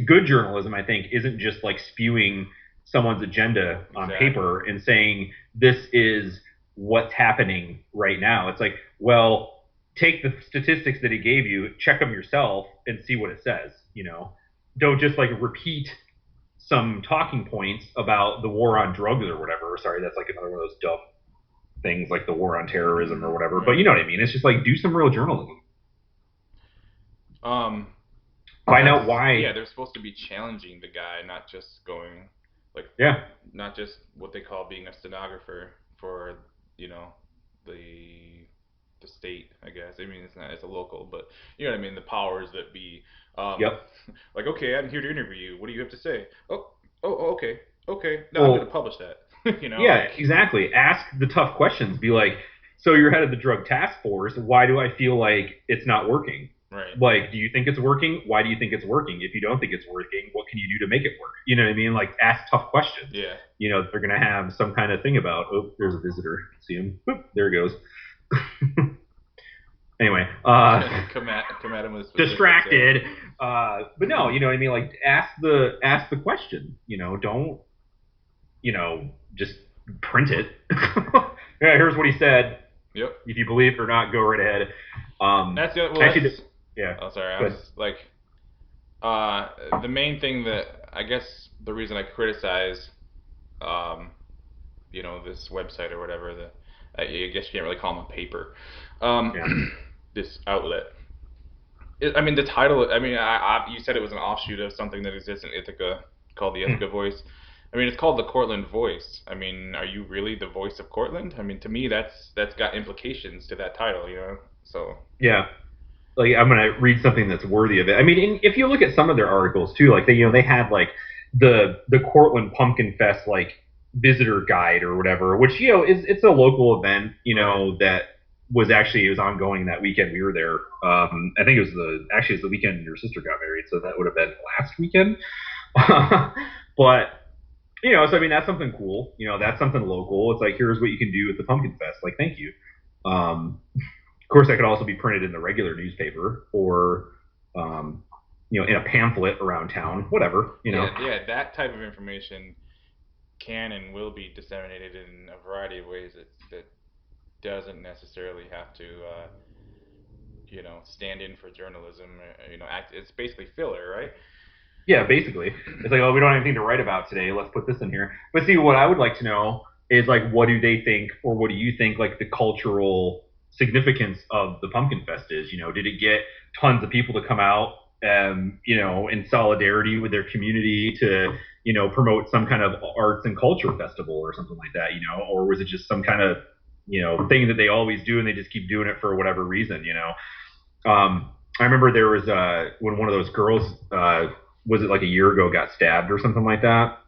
B: good journalism, I think, isn't just like spewing someone's agenda on
A: Exactly.
B: paper and saying this is what's happening right now. It's like, well, take the statistics that he gave you, check them yourself, and see what it says. Don't just like repeat some talking points about the war on drugs or whatever. Sorry, that's like another one of those dumb things like the war on terrorism or whatever. But
A: Right.
B: you know what I mean? It's just like do some real journalism.
A: Um,
B: Find
A: that's
B: out
A: yeah.
B: why.
A: They're supposed to be challenging the guy, not just going like,
B: Yeah.
A: not just what they call being a stenographer for you know the the state. I guess. I mean, it's not. It's a local, but you know what I mean. The powers that be. Um,
B: Yep.
A: like, okay, I'm here to interview you. What do you have to say? Oh, okay, okay. No, I'm going to
B: Well,
A: publish that.
B: yeah,
A: Like,
B: exactly. Ask the tough questions. Be like, so you're head of the drug task force. Why do I feel like it's not working?
A: right.
B: Like, do you think it's working? Why do you think it's working? If you don't think it's working, what can you do to make it work? You know what I mean? Like, ask tough questions.
A: Yeah.
B: They're going to have some kind of thing about, oh, there's a visitor. See him? Boop, there it goes. Anyway,
A: Come at him with specifics. Yeah.
B: distracted. But no, you know what I mean? Like, ask the question. Don't just print it. Yeah, here's what he said.
A: Yep.
B: If you believe it or not, go right ahead.
A: That's the well.
B: Actually,
A: That's.
B: yeah,
A: Oh, sorry. I was
B: good.
A: like, the main thing that I guess the reason I criticize, um, this website or whatever, I guess you can't really call them a paper,
B: Yeah,
A: this outlet, I mean, the title. I mean, you said it was an offshoot of something that exists in Ithaca called the Ithaca Voice. I mean, it's called the Cortland Voice. I mean, are you really the voice of Cortland? I mean, to me, that's got implications to that title, you know. So
B: Yeah. Like I'm gonna read something that's worthy of it. I mean, if you look at some of their articles too, like they had like the Cortland Pumpkin Fest like visitor guide or whatever, which is it's a local event,
A: right,
B: that it was ongoing that weekend we were there. I think it was the weekend your sister got married, so that would have been last weekend. But so I mean that's something cool. That's something local. It's like here's what you can do at the Pumpkin Fest. Like thank you. Of course, that could also be printed in the regular newspaper or, in a pamphlet around town, whatever,
A: yeah, that type of information can and will be disseminated in a variety of ways that doesn't necessarily have to, stand in for journalism. Act. It's basically filler, right?
B: Yeah, basically. It's like, oh, we don't have anything to write about today. Let's put this in here. But see, what I would like to know is like, what do they think, or what do you think, like the cultural significance of the Pumpkin Fest is? Did it get tons of people to come out, in solidarity with their community to, promote some kind of arts and culture festival or something like that, or was it just some kind of, thing that they always do and they just keep doing it for whatever reason. I remember there was when one of those girls was it like a year ago got stabbed or something like that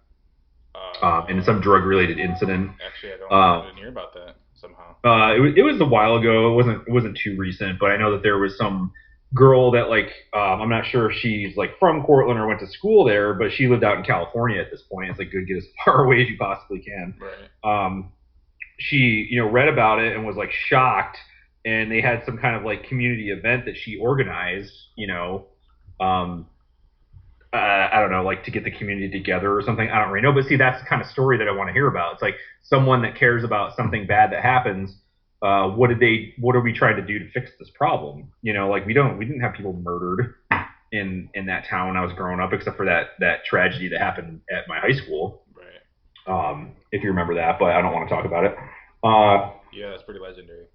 B: in some drug related incident.
A: Actually, I didn't hear about that somehow.
B: It was a while ago. It wasn't too recent, but I know that there was some girl that like I'm not sure if she's like from Cortland or went to school there, but she lived out in California at this point. It's like good, get as far away as you possibly can.
A: Right.
B: She read about it and was like shocked, and they had some kind of like community event that she organized. Um, I don't know, like to get the community together or something. I don't really know, but see, that's the kind of story that I want to hear about. It's like someone that cares about something bad that happens. What are we trying to do to fix this problem? Like we didn't have people murdered in that town when I was growing up, except for that tragedy that happened at my high school.
A: Right.
B: If you remember that, but I don't want to talk about it.
A: Yeah, that's pretty legendary.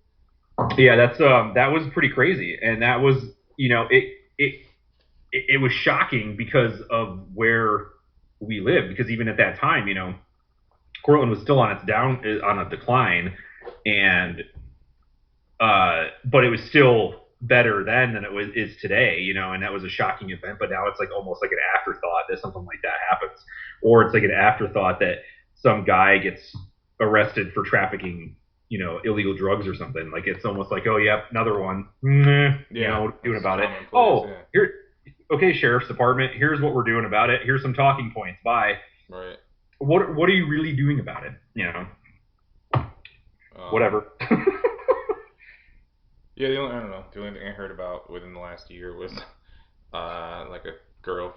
B: Yeah, that was pretty crazy, and that was it was shocking because of where we lived. Because even at that time, Cortland was still on a decline, and but it was still better then than is today, and that was a shocking event. But now it's like almost like an afterthought that something like that happens, or it's like an afterthought that some guy gets arrested for trafficking, illegal drugs or something. Like it's almost like, oh yeah, another one. What doing about it? Oh,
A: yeah.
B: here, okay, sheriff's department. Here's what we're doing about it. Here's some talking points. Bye.
A: Right.
B: What are you really doing about it? Whatever.
A: Yeah, I don't know. The only thing I heard about within the last year was like a girl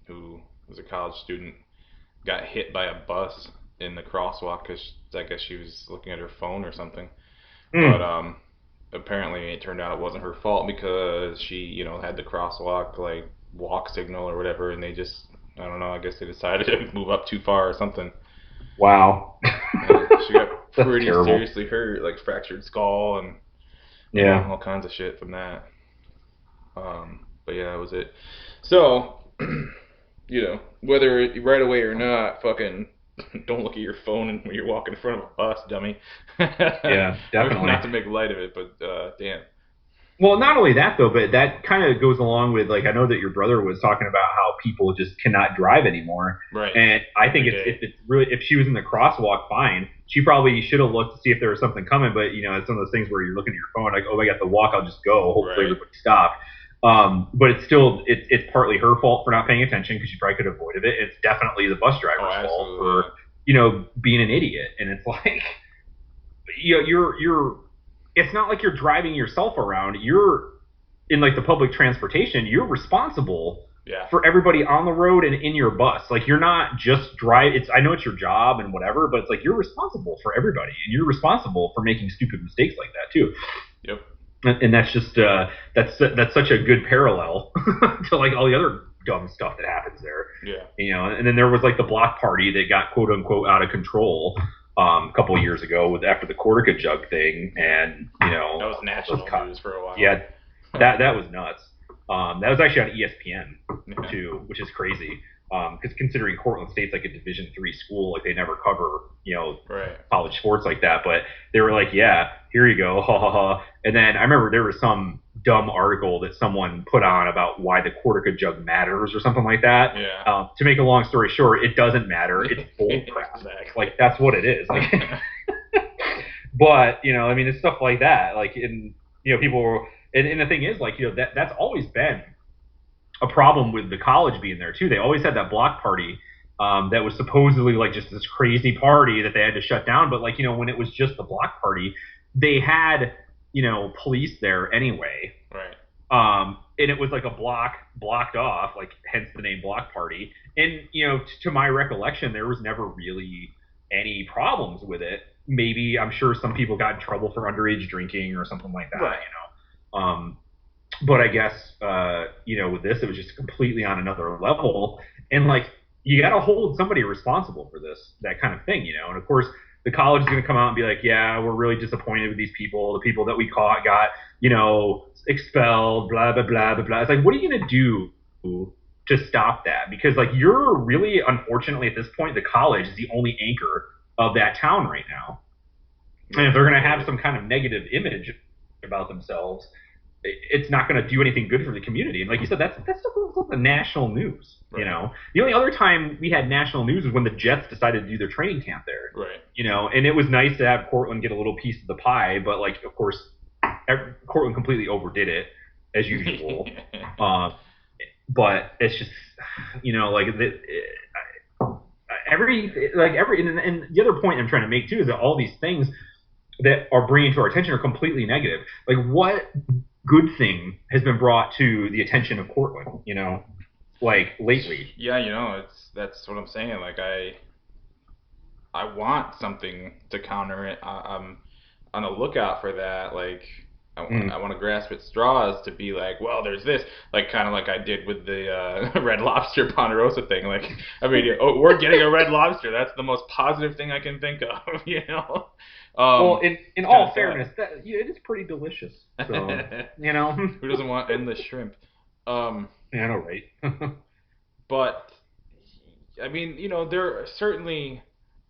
A: who was a college student got hit by a bus in the crosswalk because I guess she was looking at her phone or something. But apparently it turned out it wasn't her fault because she had the crosswalk like walk signal or whatever, and they just I don't know. I guess they decided to move up too far or something.
B: Wow.
A: And she got pretty
B: terrible.
A: seriously hurt, like fractured skull and
B: Yeah.
A: all kinds of shit from that. But yeah, that was it. So, whether right away or not, fucking don't look at your phone when you're walking in front of a bus, dummy.
B: Yeah, definitely.
A: Not to make light of it, but damn.
B: Well, not only that though, but that kind of goes along with like I know that your brother was talking about how people just cannot drive anymore.
A: Right.
B: And I think
A: Every
B: if it's really if she was in the crosswalk, fine. She probably should have looked to see if there was something coming, but it's one of those things where you're looking at your phone like, oh, I got the walk, I'll just go. Hopefully
A: Right.
B: everybody stopped. But it's partly her fault for not paying attention because she probably could have avoided it. It's definitely the bus driver's fault for being an idiot. And it's like you're it's not like you're driving yourself around. You're in like the public transportation. You're responsible
A: Yeah.
B: for everybody on the road and in your bus. Like you're not just drive. I know it's your job and whatever, but it's like you're responsible for everybody, and you're responsible for making stupid mistakes like that too.
A: Yep.
B: And that's just that's such a good parallel to like all the other dumb stuff that happens there.
A: Yeah.
B: And then there was like the block party that got quote unquote out of control a couple of years ago after the Cortica jug thing, and
A: That was national news for a while.
B: Yeah, that was nuts. That was actually on ESPN
A: Yeah.
B: too, which is crazy. Because considering Cortland State's like a Division III school, like they never cover,
A: Right.
B: college sports like that. But they were like, yeah, here you go, ha ha ha. And then I remember there was some dumb article that someone put on about why the Cortica jug matters or something like that.
A: Yeah.
B: To make a long story short, it doesn't matter. It's bull crap.
A: Exactly.
B: Like that's what it is. Like, but I mean, it's stuff like that. Like, people were, and the thing is, like, that's always been a problem with the college being there too. They always had that block party that was supposedly like just this crazy party that they had to shut down. But like when it was just the block party, they had police there anyway.
A: Right.
B: And it was like a blocked off, like hence the name block party. And to my recollection, there was never really any problems with it. Maybe I'm sure some people got in trouble for underage drinking or something like that.
A: Right.
B: But I guess with this, it was just completely on another level, and like you got to hold somebody responsible for that kind of thing, And of course, the college is going to come out and be like, yeah, we're really disappointed with these people. The people that we caught got expelled, blah blah blah blah blah. It's like, what are you going to do to stop that? Because like you're really, unfortunately, at this point, the college is the only anchor of that town right now, and if they're going to have some kind of negative image about themselves, it's not going to do anything good for the community. And like you said, that's the national news.
A: Right.
B: The only other time we had national news was when the Jets decided to do their training camp there.
A: Right.
B: And it was nice to have Cortland get a little piece of the pie, but like, of course, Cortland completely overdid it as usual. But it's just, like and the other point I'm trying to make too is that all these things that are bringing to our attention are completely negative. Like, what good thing has been brought to the attention of Cortland, like lately?
A: Yeah, that's what I'm saying. Like I want something to counter it. I'm on the lookout for that. Like I want to grasp at straws to be like, well, there's this, like kind of like I did with the Red Lobster Ponderosa thing. Like, I mean, we're getting a Red Lobster. That's the most positive thing I can think of,
B: Well, in all fairness, it is pretty delicious. So,
A: Who doesn't want endless shrimp?
B: Yeah, I know, right?
A: But, I mean, there certainly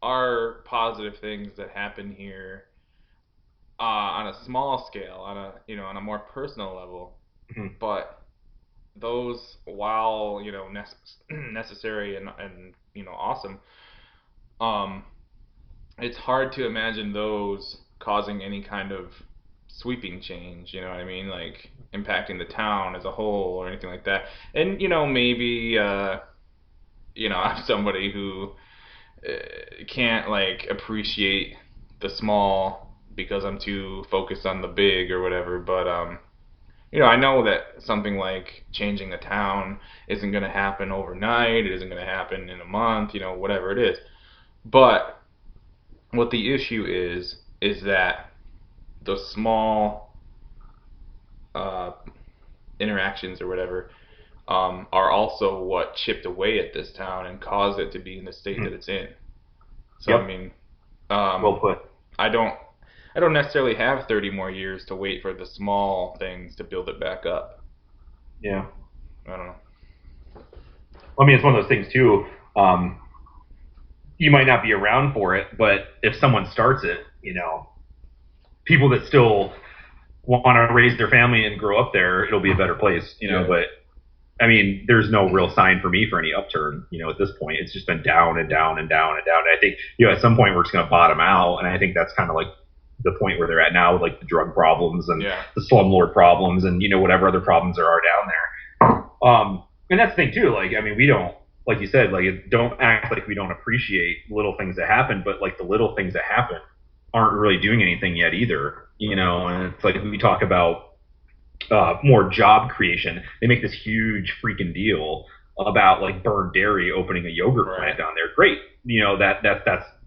A: are positive things that happen here on a small scale, on a more personal level.
B: Mm-hmm.
A: But those, while necessary and awesome, it's hard to imagine those causing any kind of sweeping change, you know what I mean? Like impacting the town as a whole or anything like that. And maybe I'm somebody who can't like appreciate the small because I'm too focused on the big or whatever, but I know that something like changing a town isn't going to happen overnight. It isn't going to happen in a month, whatever it is. But what the issue is that the small interactions or whatever are also what chipped away at this town and caused it to be in the state that it's in. So,
B: yep.
A: I mean,
B: well put.
A: I don't necessarily have 30 more years to wait for the small things to build it back up.
B: Yeah.
A: I don't know.
B: I mean, it's one of those things too. You might not be around for it, but if someone starts it, people that still want to raise their family and grow up there, it'll be a better place,
A: Yeah.
B: But I mean, there's no real sign for me for any upturn, at this point. It's just been down and down and down and down. And I think, at some point we're just going to bottom out. And I think that's kind of like the point where they're at now with like the drug problems and the slumlord problems and, whatever other problems there are down there. And that's the thing too. Like, I mean, we don't, like you said, like don't act like we don't appreciate little things that happen, but like the little things that happen aren't really doing anything yet either, and it's like we talk about more job creation. They make this huge freaking deal about like Burned Dairy opening a yogurt plant down there. Great,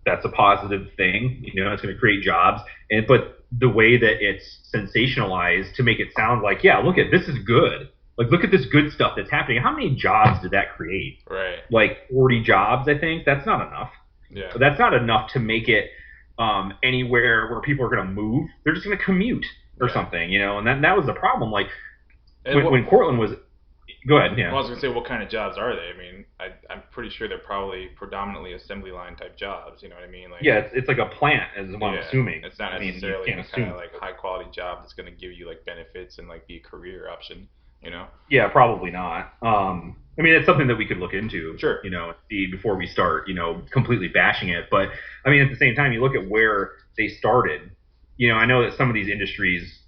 B: that's a positive thing. It's going to create jobs, but the way that it's sensationalized to make it sound like, yeah, look at this is good. Like, look at this good stuff that's happening. How many jobs did that create?
A: Right.
B: Like 40 jobs, I think. That's not enough.
A: Yeah.
B: That's not enough to make it anywhere where people are going to move. They're just going to commute or something, and that was the problem. Like,
A: And what
B: when Cortland was, go ahead,
A: Well,
B: yeah.
A: I was gonna say, what kind of jobs are they? I mean, I'm pretty sure they're probably predominantly assembly line type jobs. You know what I mean? Like,
B: Yeah, it's like a plant, is what I'm
A: yeah,
B: assuming.
A: it's not
B: I mean, you
A: necessarily
B: can't
A: any kind
B: assume.
A: of like high quality job that's gonna give you like benefits and like be a career option. You know?
B: Yeah, probably not. I mean, it's something that we could look into,
A: Sure.
B: and see before we start, completely bashing it. But I mean, at the same time, you look at where they started. I know that some of these industries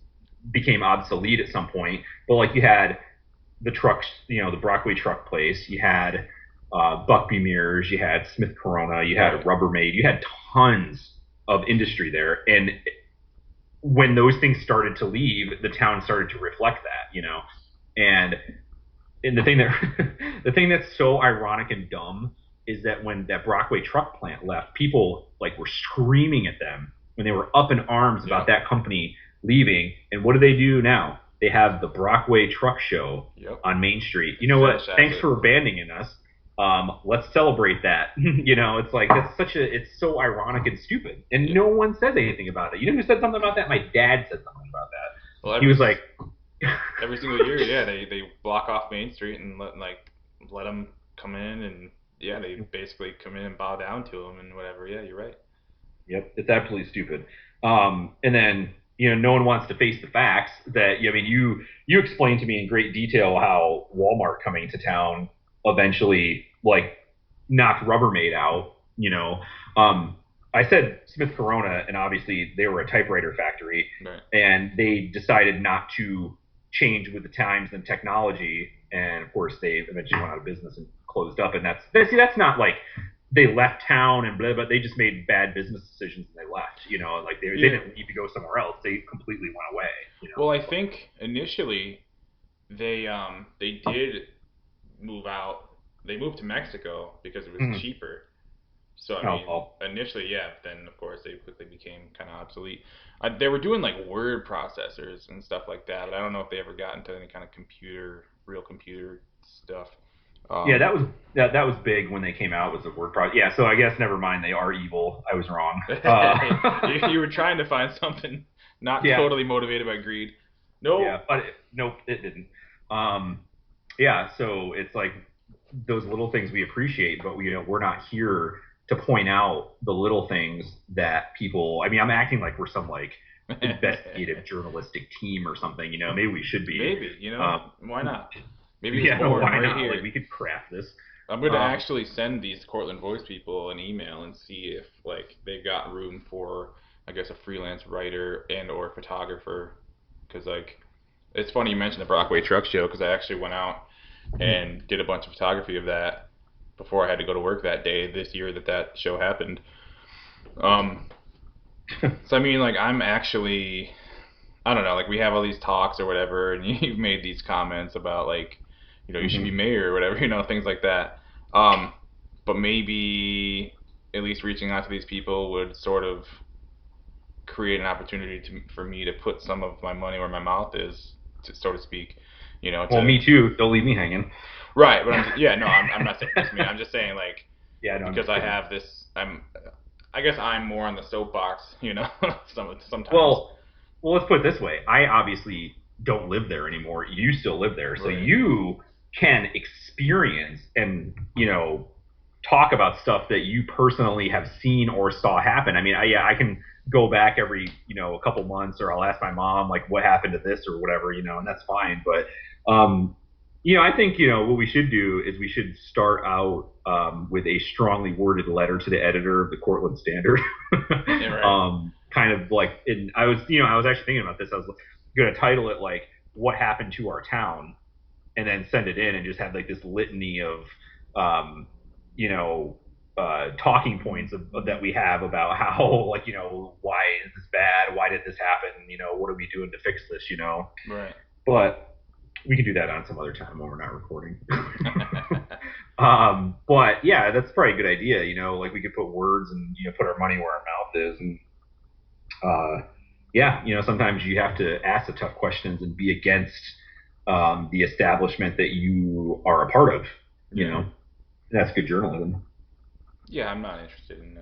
B: became obsolete at some point, but like you had the trucks, the Brockway truck place, you had Buckby Mirrors, you had Smith Corona, you had
A: Right.
B: Rubbermaid, you had tons of industry there, and when those things started to leave, the town started to reflect that. And and the thing that the thing that's so ironic and dumb is that when that Brockway truck plant left, people like were screaming at them when they were up in arms about
A: Yep.
B: that company leaving. And what do now? They have the Brockway Truck Show
A: Yep.
B: on Main Street. You
A: It
B: know what?
A: franchised
B: Thanks
A: it.
B: for abandoning us. Let's celebrate that. It's like it's so ironic and stupid, and
A: Yeah.
B: no one says anything about it. You know who said something about that? My dad said something about that.
A: Well,
B: He was like,
A: every single year, yeah, they block off Main Street and let them come in, and yeah, they basically come in and bow down to them and whatever. Yeah, you're right.
B: Yep, it's absolutely stupid. And then no one wants to face the facts that I mean, you explained to me in great detail how Walmart coming to town eventually like knocked Rubbermaid out. I said Smith Corona, and obviously they were a typewriter factory,
A: Right.
B: and they decided not to change with the times and technology, and of course they eventually went out of business and closed up. And that's not like they left town and blah blah. They just made bad business decisions and they left. Like they
A: Yeah.
B: didn't need to go somewhere else. They completely went away.
A: Well, I think initially they did move out. They moved to Mexico because it was
B: Mm-hmm.
A: cheaper. So I
B: Oh,
A: mean,
B: well,
A: initially, yeah. Then of course they quickly became kind of obsolete. They were doing like word processors and stuff like that, but I don't know if they ever got into any kind of real computer stuff.
B: yeah,
A: Um,
B: that was big when they came out was the word product. Yeah, so I guess never mind. They are evil. I was wrong.
A: you were trying to find something not
B: Yeah,
A: totally motivated by greed.
B: yeah,
A: Nope.
B: but nope, it didn't. Um, yeah, so it's like those little things we appreciate, but we're not here to point out the little things that people. I mean, I'm acting like we're some like investigative journalistic team or something. Maybe we should be.
A: Maybe,
B: Um,
A: why not? Maybe it's
B: yeah, no,
A: born
B: why
A: right
B: not? Like
A: here.
B: we could craft this.
A: I'm going to
B: Um,
A: actually send these Cortland Voice people an email and see if like they've got room for I guess a freelance writer and or photographer because like it's funny you mentioned the Brockway Truck Show because I actually went out and did a bunch of photography of that before I had to go to work that day this year that show happened. Um, so I mean like I'm actually I don't know, like we have all these talks or whatever, and you've made these comments about like, you should be
B: mhm.
A: mayor or whatever, things like that. Um, but maybe at least reaching out to these people would sort of create an opportunity for me to put some of my money where my mouth is, to, so to speak.
B: Well,
A: To
B: me too. Don't leave me hanging.
A: right, but yeah, no, I'm not saying just me. I'm just saying like
B: Yeah, no, I'm
A: because
B: just
A: I
B: kidding.
A: have this, I guess I'm more on the soapbox, sometimes.
B: Well, let's put it this way. I obviously don't live there anymore. You still live there, so
A: Right.
B: you can experience and talk about stuff that you personally have seen or saw happen. I mean, yeah, I can go back every a couple months, or I'll ask my mom like what happened to this or whatever, and that's fine. But I think what we should do is we should start out with a strongly worded letter to the editor of the Cortland Standard.
A: Yeah, right.
B: Kind of like, I was actually thinking about this. I was going to title it like "What Happened to Our Town," and then send it in and just have like this litany of, um, you know, talking points that we have about how like why is this bad? Why did this happen? What are we doing to fix this?
A: Right.
B: But we can do that on some other time when we're not recording. But yeah, that's probably a good idea. Like we could put words and put our money where our mouth is, and yeah, sometimes you have to ask the tough questions and be against the establishment that you are a part of. You
A: Yeah.
B: know, that's good journalism.
A: Yeah, I'm not interested in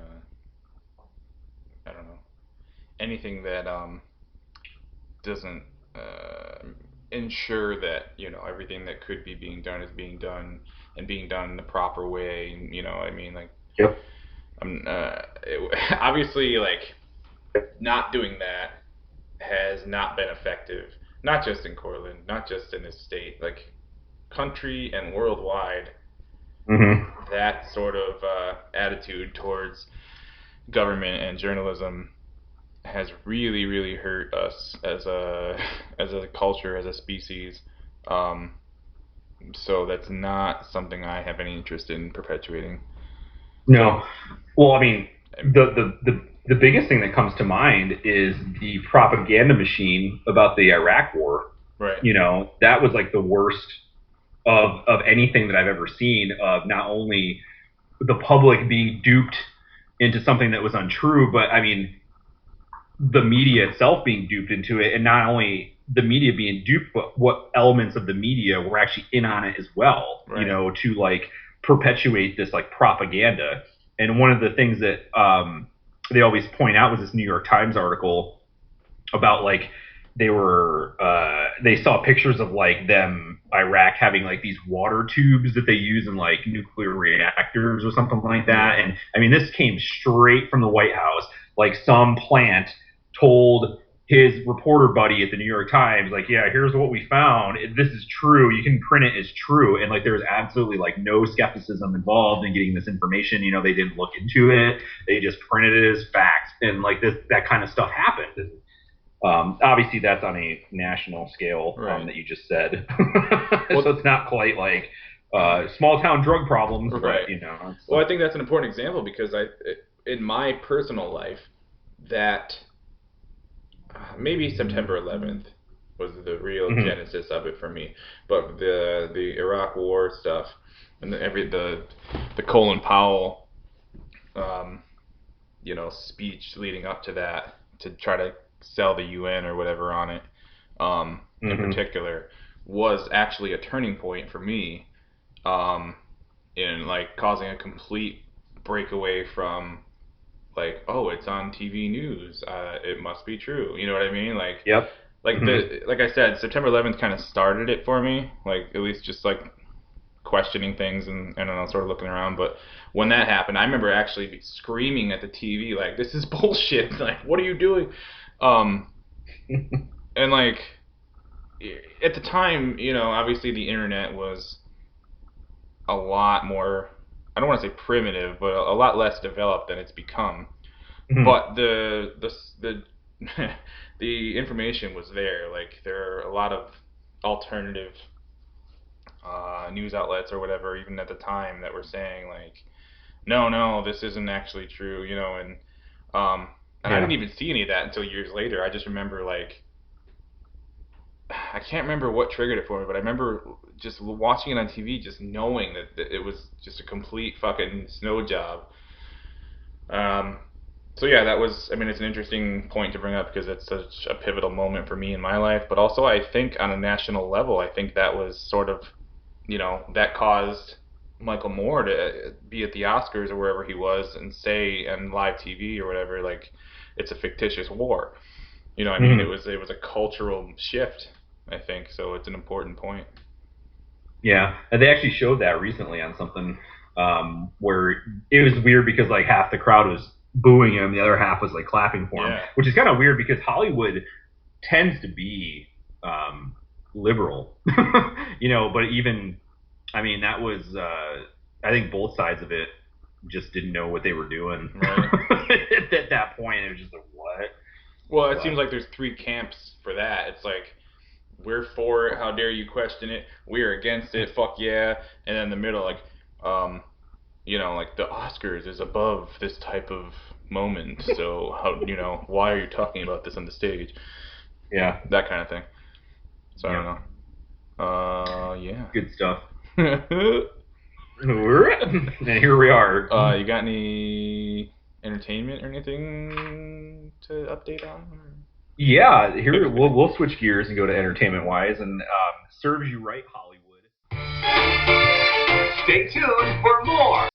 A: I don't know anything that doesn't ensure that everything that could be being done is being done and being done in the proper way. You know what I mean? Like,
B: Yep.
A: obviously, like, not doing that has not been effective. Not just in Cortland, not just in this state, like country and worldwide.
B: Hmm.
A: That sort of attitude towards government and journalism has really, really hurt us as a culture, as a species. Um, so that's not something I have any interest in perpetuating. So,
B: No. Well, I mean, the biggest thing that comes to mind is the propaganda machine about the Iraq War.
A: right,
B: That was like the worst of anything that I've ever seen. Of not only the public being duped into something that was untrue, but I mean, the media itself being duped into it, and not only the media being duped, but what elements of the media were actually in on it as well,
A: right,
B: to like perpetuate this like propaganda. And one of the things that they always point out was this New York Times article about like they saw pictures of like them Iraq having like these water tubes that they use in like nuclear reactors or something like that.
A: yeah,
B: And I mean, this came straight from the White House. Like some plant told his reporter buddy at the New York Times, like, yeah, here's what we found. This is true. You can print it as true. And like, there's absolutely like no skepticism involved in getting this information. They didn't look into it. They just printed it as facts. And like that kind of stuff happened. And obviously, that's on a national scale
A: right.
B: that you just said.
A: Well,
B: So it's not quite like small town drug problems, but
A: right.
B: it's
A: Well, I think that's an important example because in my personal life, that maybe September 11th was the real
B: mhm.
A: genesis of it for me. But the Iraq War stuff and the Colin Powell um, speech leading up to that to try to sell the UN or whatever on it, in
B: Mhm.
A: particular, was actually a turning point for me, um, in like causing a complete breakaway from like, oh, it's on TV news, it must be true. You know what I mean?
B: Yep. Mhm.
A: Like I said, September 11th kind of started it for me. Like at least just like questioning things and I sort of looking around. But when that happened, I remember actually screaming at the TV like, "This is bullshit! Like, what are you doing?" Um, and like at the time, obviously the internet was a lot more. I don't want to say primitive, but a lot less developed than it's become.
B: Mhm.
A: But the the information was there. Like there are a lot of alternative news outlets or whatever, even at the time, that were saying like, no, no, this isn't actually true, um, and I didn't
B: Yeah.
A: even see any of that until years later. I just remember like, I can't remember what triggered it for me, but I remember just watching it on TV, just knowing that it was just a complete fucking snow job. Um, so yeah, that was. I mean, it's an interesting point to bring up because it's such a pivotal moment for me in my life. But also, I think on a national level, I think that was sort of, that caused Michael Moore to be at the Oscars or wherever he was and say on live TV or whatever, like, it's a fictitious war. You know what I mean? It
B: Mhm.
A: was it was a cultural shift, I think. So it's an important point.
B: Yeah. And they actually showed that recently on something where it was weird because like half the crowd was booing him, the other half was like clapping for him,
A: Yeah.
B: which is kind of weird because Hollywood tends to be liberal, But even, I mean, that was, I think both sides of it just didn't know what they were doing
A: Right.
B: at that point. It was just like, what?
A: Well, it seems
B: But
A: like there's three camps for that. It's like, we're for it. How dare you question it? We're against it. Fuck yeah. And then the middle, like, um, like the Oscars is above this type of moment. So how, why are you talking about this on the stage?
B: yeah,
A: That kind of thing. So I don't
B: yeah,
A: know. Yeah.
B: good stuff. And here we are.
A: You got any entertainment or anything to update on?
B: Yeah, here we'll switch gears and go to entertainment wise, and serves you right, Hollywood.
C: Stay tuned for more